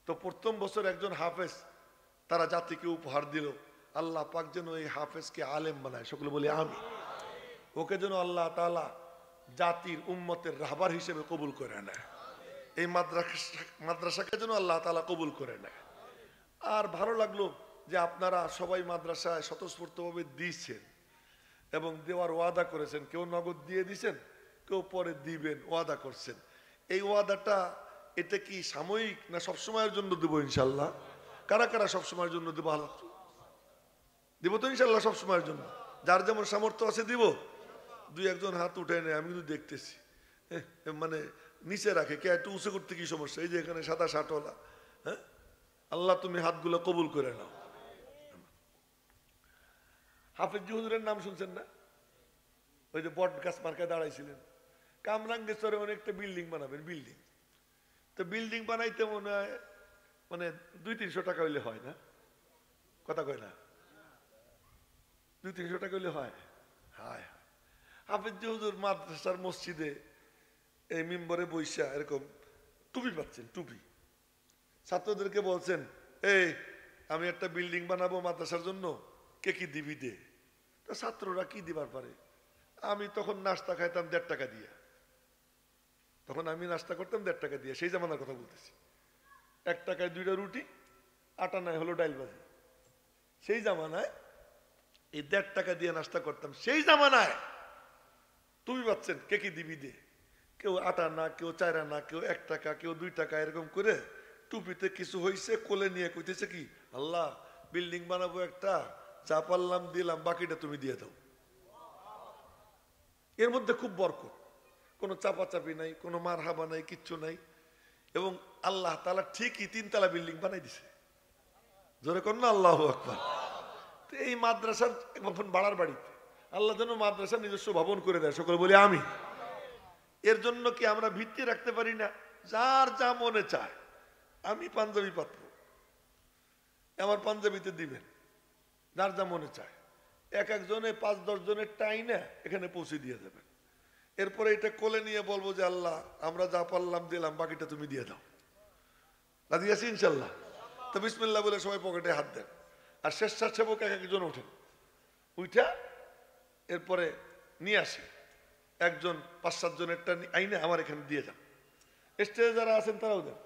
তো প্রথম বছর একজন হাফেজ তারা জাতিকে উপহার দিল। আল্লাহ পাক যেন এই হাফেজকে আলেম বানায়, সকলে বলি আমি। ওকে যেন আল্লাহ তাআলা জাতির উম্মতের রাহবার হিসেবে কবুল করে নেয়। এই মাদ্রাসাকে যেন আল্লাহ তাআলা কবুল করে নেয়। আর ভালো লাগলো যে আপনারা সবাই মাদ্রাসায় স্বতঃস্ফূর্তভাবে দিয়েছেন এবং দেওয়ার ওয়াদা করেছেন। কেউ নগদ দিয়ে দিয়েছেন, কেউ পরে দিবেন, ওয়াদা করছেন। এই ওয়াদাটা এটা কি সাময়িক না সবসময়ের জন্য দেবো ইনশাল্লাহ? কারা কারা সবসময়ের জন্য দেবো? দিব তো ইনশাল্লাহ সবসময়ের জন্য। যার যেমন সামর্থ্য আছে দিব। 2-1 হাত উঠে নেয়, আমি কিন্তু দেখতেছি। মানে নিচে রাখে, কে একটু উঁচু করতে কি সমস্যা? এই যে এখানে সাদা শার্টওয়ালা, হ্যাঁ, আল্লাহ তুমি হাতগুলো কবুল করে নাও। হাফেজ হুজুরের নাম শুনছেন না? ওই যে বট গাছ মার্কায় দাঁড়াইছিলেন। কামরাঙ্গেশ্বরে অনেকটা বিল্ডিং বানাবেন, বিল্ডিং। তো বিল্ডিং বানাইতে মনে হয় মানে 200-300 টাকা হইলে হয় না? কথা কয় না? 200-300 টাকা হইলে হয়? হায় হাফেজ হুজুর মাদ্রাসার মসজিদে এই মিম্বরে বৈশা এরকম টুপি পাচ্ছেন, টুপি। ছাত্রদেরকে বলছেন, এই আমি একটা বিল্ডিং বানাবো মাদ্রাসার জন্য, কে কি দিবি দে। তো ছাত্ররা কি দিবার পারে? আমি তখন নাস্তা খাইতাম 1.5 টাকা দিয়ে। তখন আমি নাস্তা করতাম 1.5 টাকা দিয়ে। সেই জামানার কথা বলতেছি। 1 টাকায় 2টা রুটি, আটা নাই হলো ডাইল ভাজি। সেই জামানায় এই 1.5 টাকা দিয়ে নাস্তা করতাম। সেই জামানায় তুমি পাচ্ছেন, কে কি দিবি দে। কেউ আটা না, কেউ চায়রা না, কেউ 1 টাকা, কেউ 2 টাকা, এরকম করে টুপিতে কিছু হয়েছে, কোলে নিয়ে কইতেছে কি, আল্লাহ বিল্ডিং বানাবো একটা, যা পারলাম দিলাম, বাকিটা তুমি দিয়ে দাও। এর মধ্যে খুব বরকত, কোনো চাপাচাপি নাই, কোনো মারহাবা নাই, কিচ্ছু নাই। এবং আল্লাহ তাআলা ঠিকই 3 তলা বিল্ডিং বানাই দিছে। জোরে কর না আল্লাহু আকবার। তো এই মাদ্রাসার এখন বাড়ার বাড়িতে আল্লাহ যেন মাদ্রাসার নিজস্ব ভবন করে দেয়, সকলে বলি আমি। এর জন্য কি আমরা ভিত্তি রাখতে পারি না? যার যা মনে চায়, আমি পাঞ্জাবি পাত্র, আমার পাঞ্জাবিতে দিবেন, যার যা মনে চায়। এক একজনে 5-10 জনের টাইনে এখানে পৌঁছে দিয়ে দেবেন। এরপরে এটা কোলে নিয়ে বলবো যে আল্লাহ আমরা যা পারলাম দিলাম, বাকিটা তুমি দিয়ে দাও। রাজি আছি ইনশাল্লাহ? তো বিসমিল্লাহ বলে সবাই পকেটে হাত দেন। আর স্বেচ্ছাসেবক এক একজন ওঠেন, উঠা এরপরে নিয়ে আসে। একজন 5-7 জনেরটা আইনে আমার এখানে দিয়ে যান। স্টেজে যারা আছেন তারাও দেন।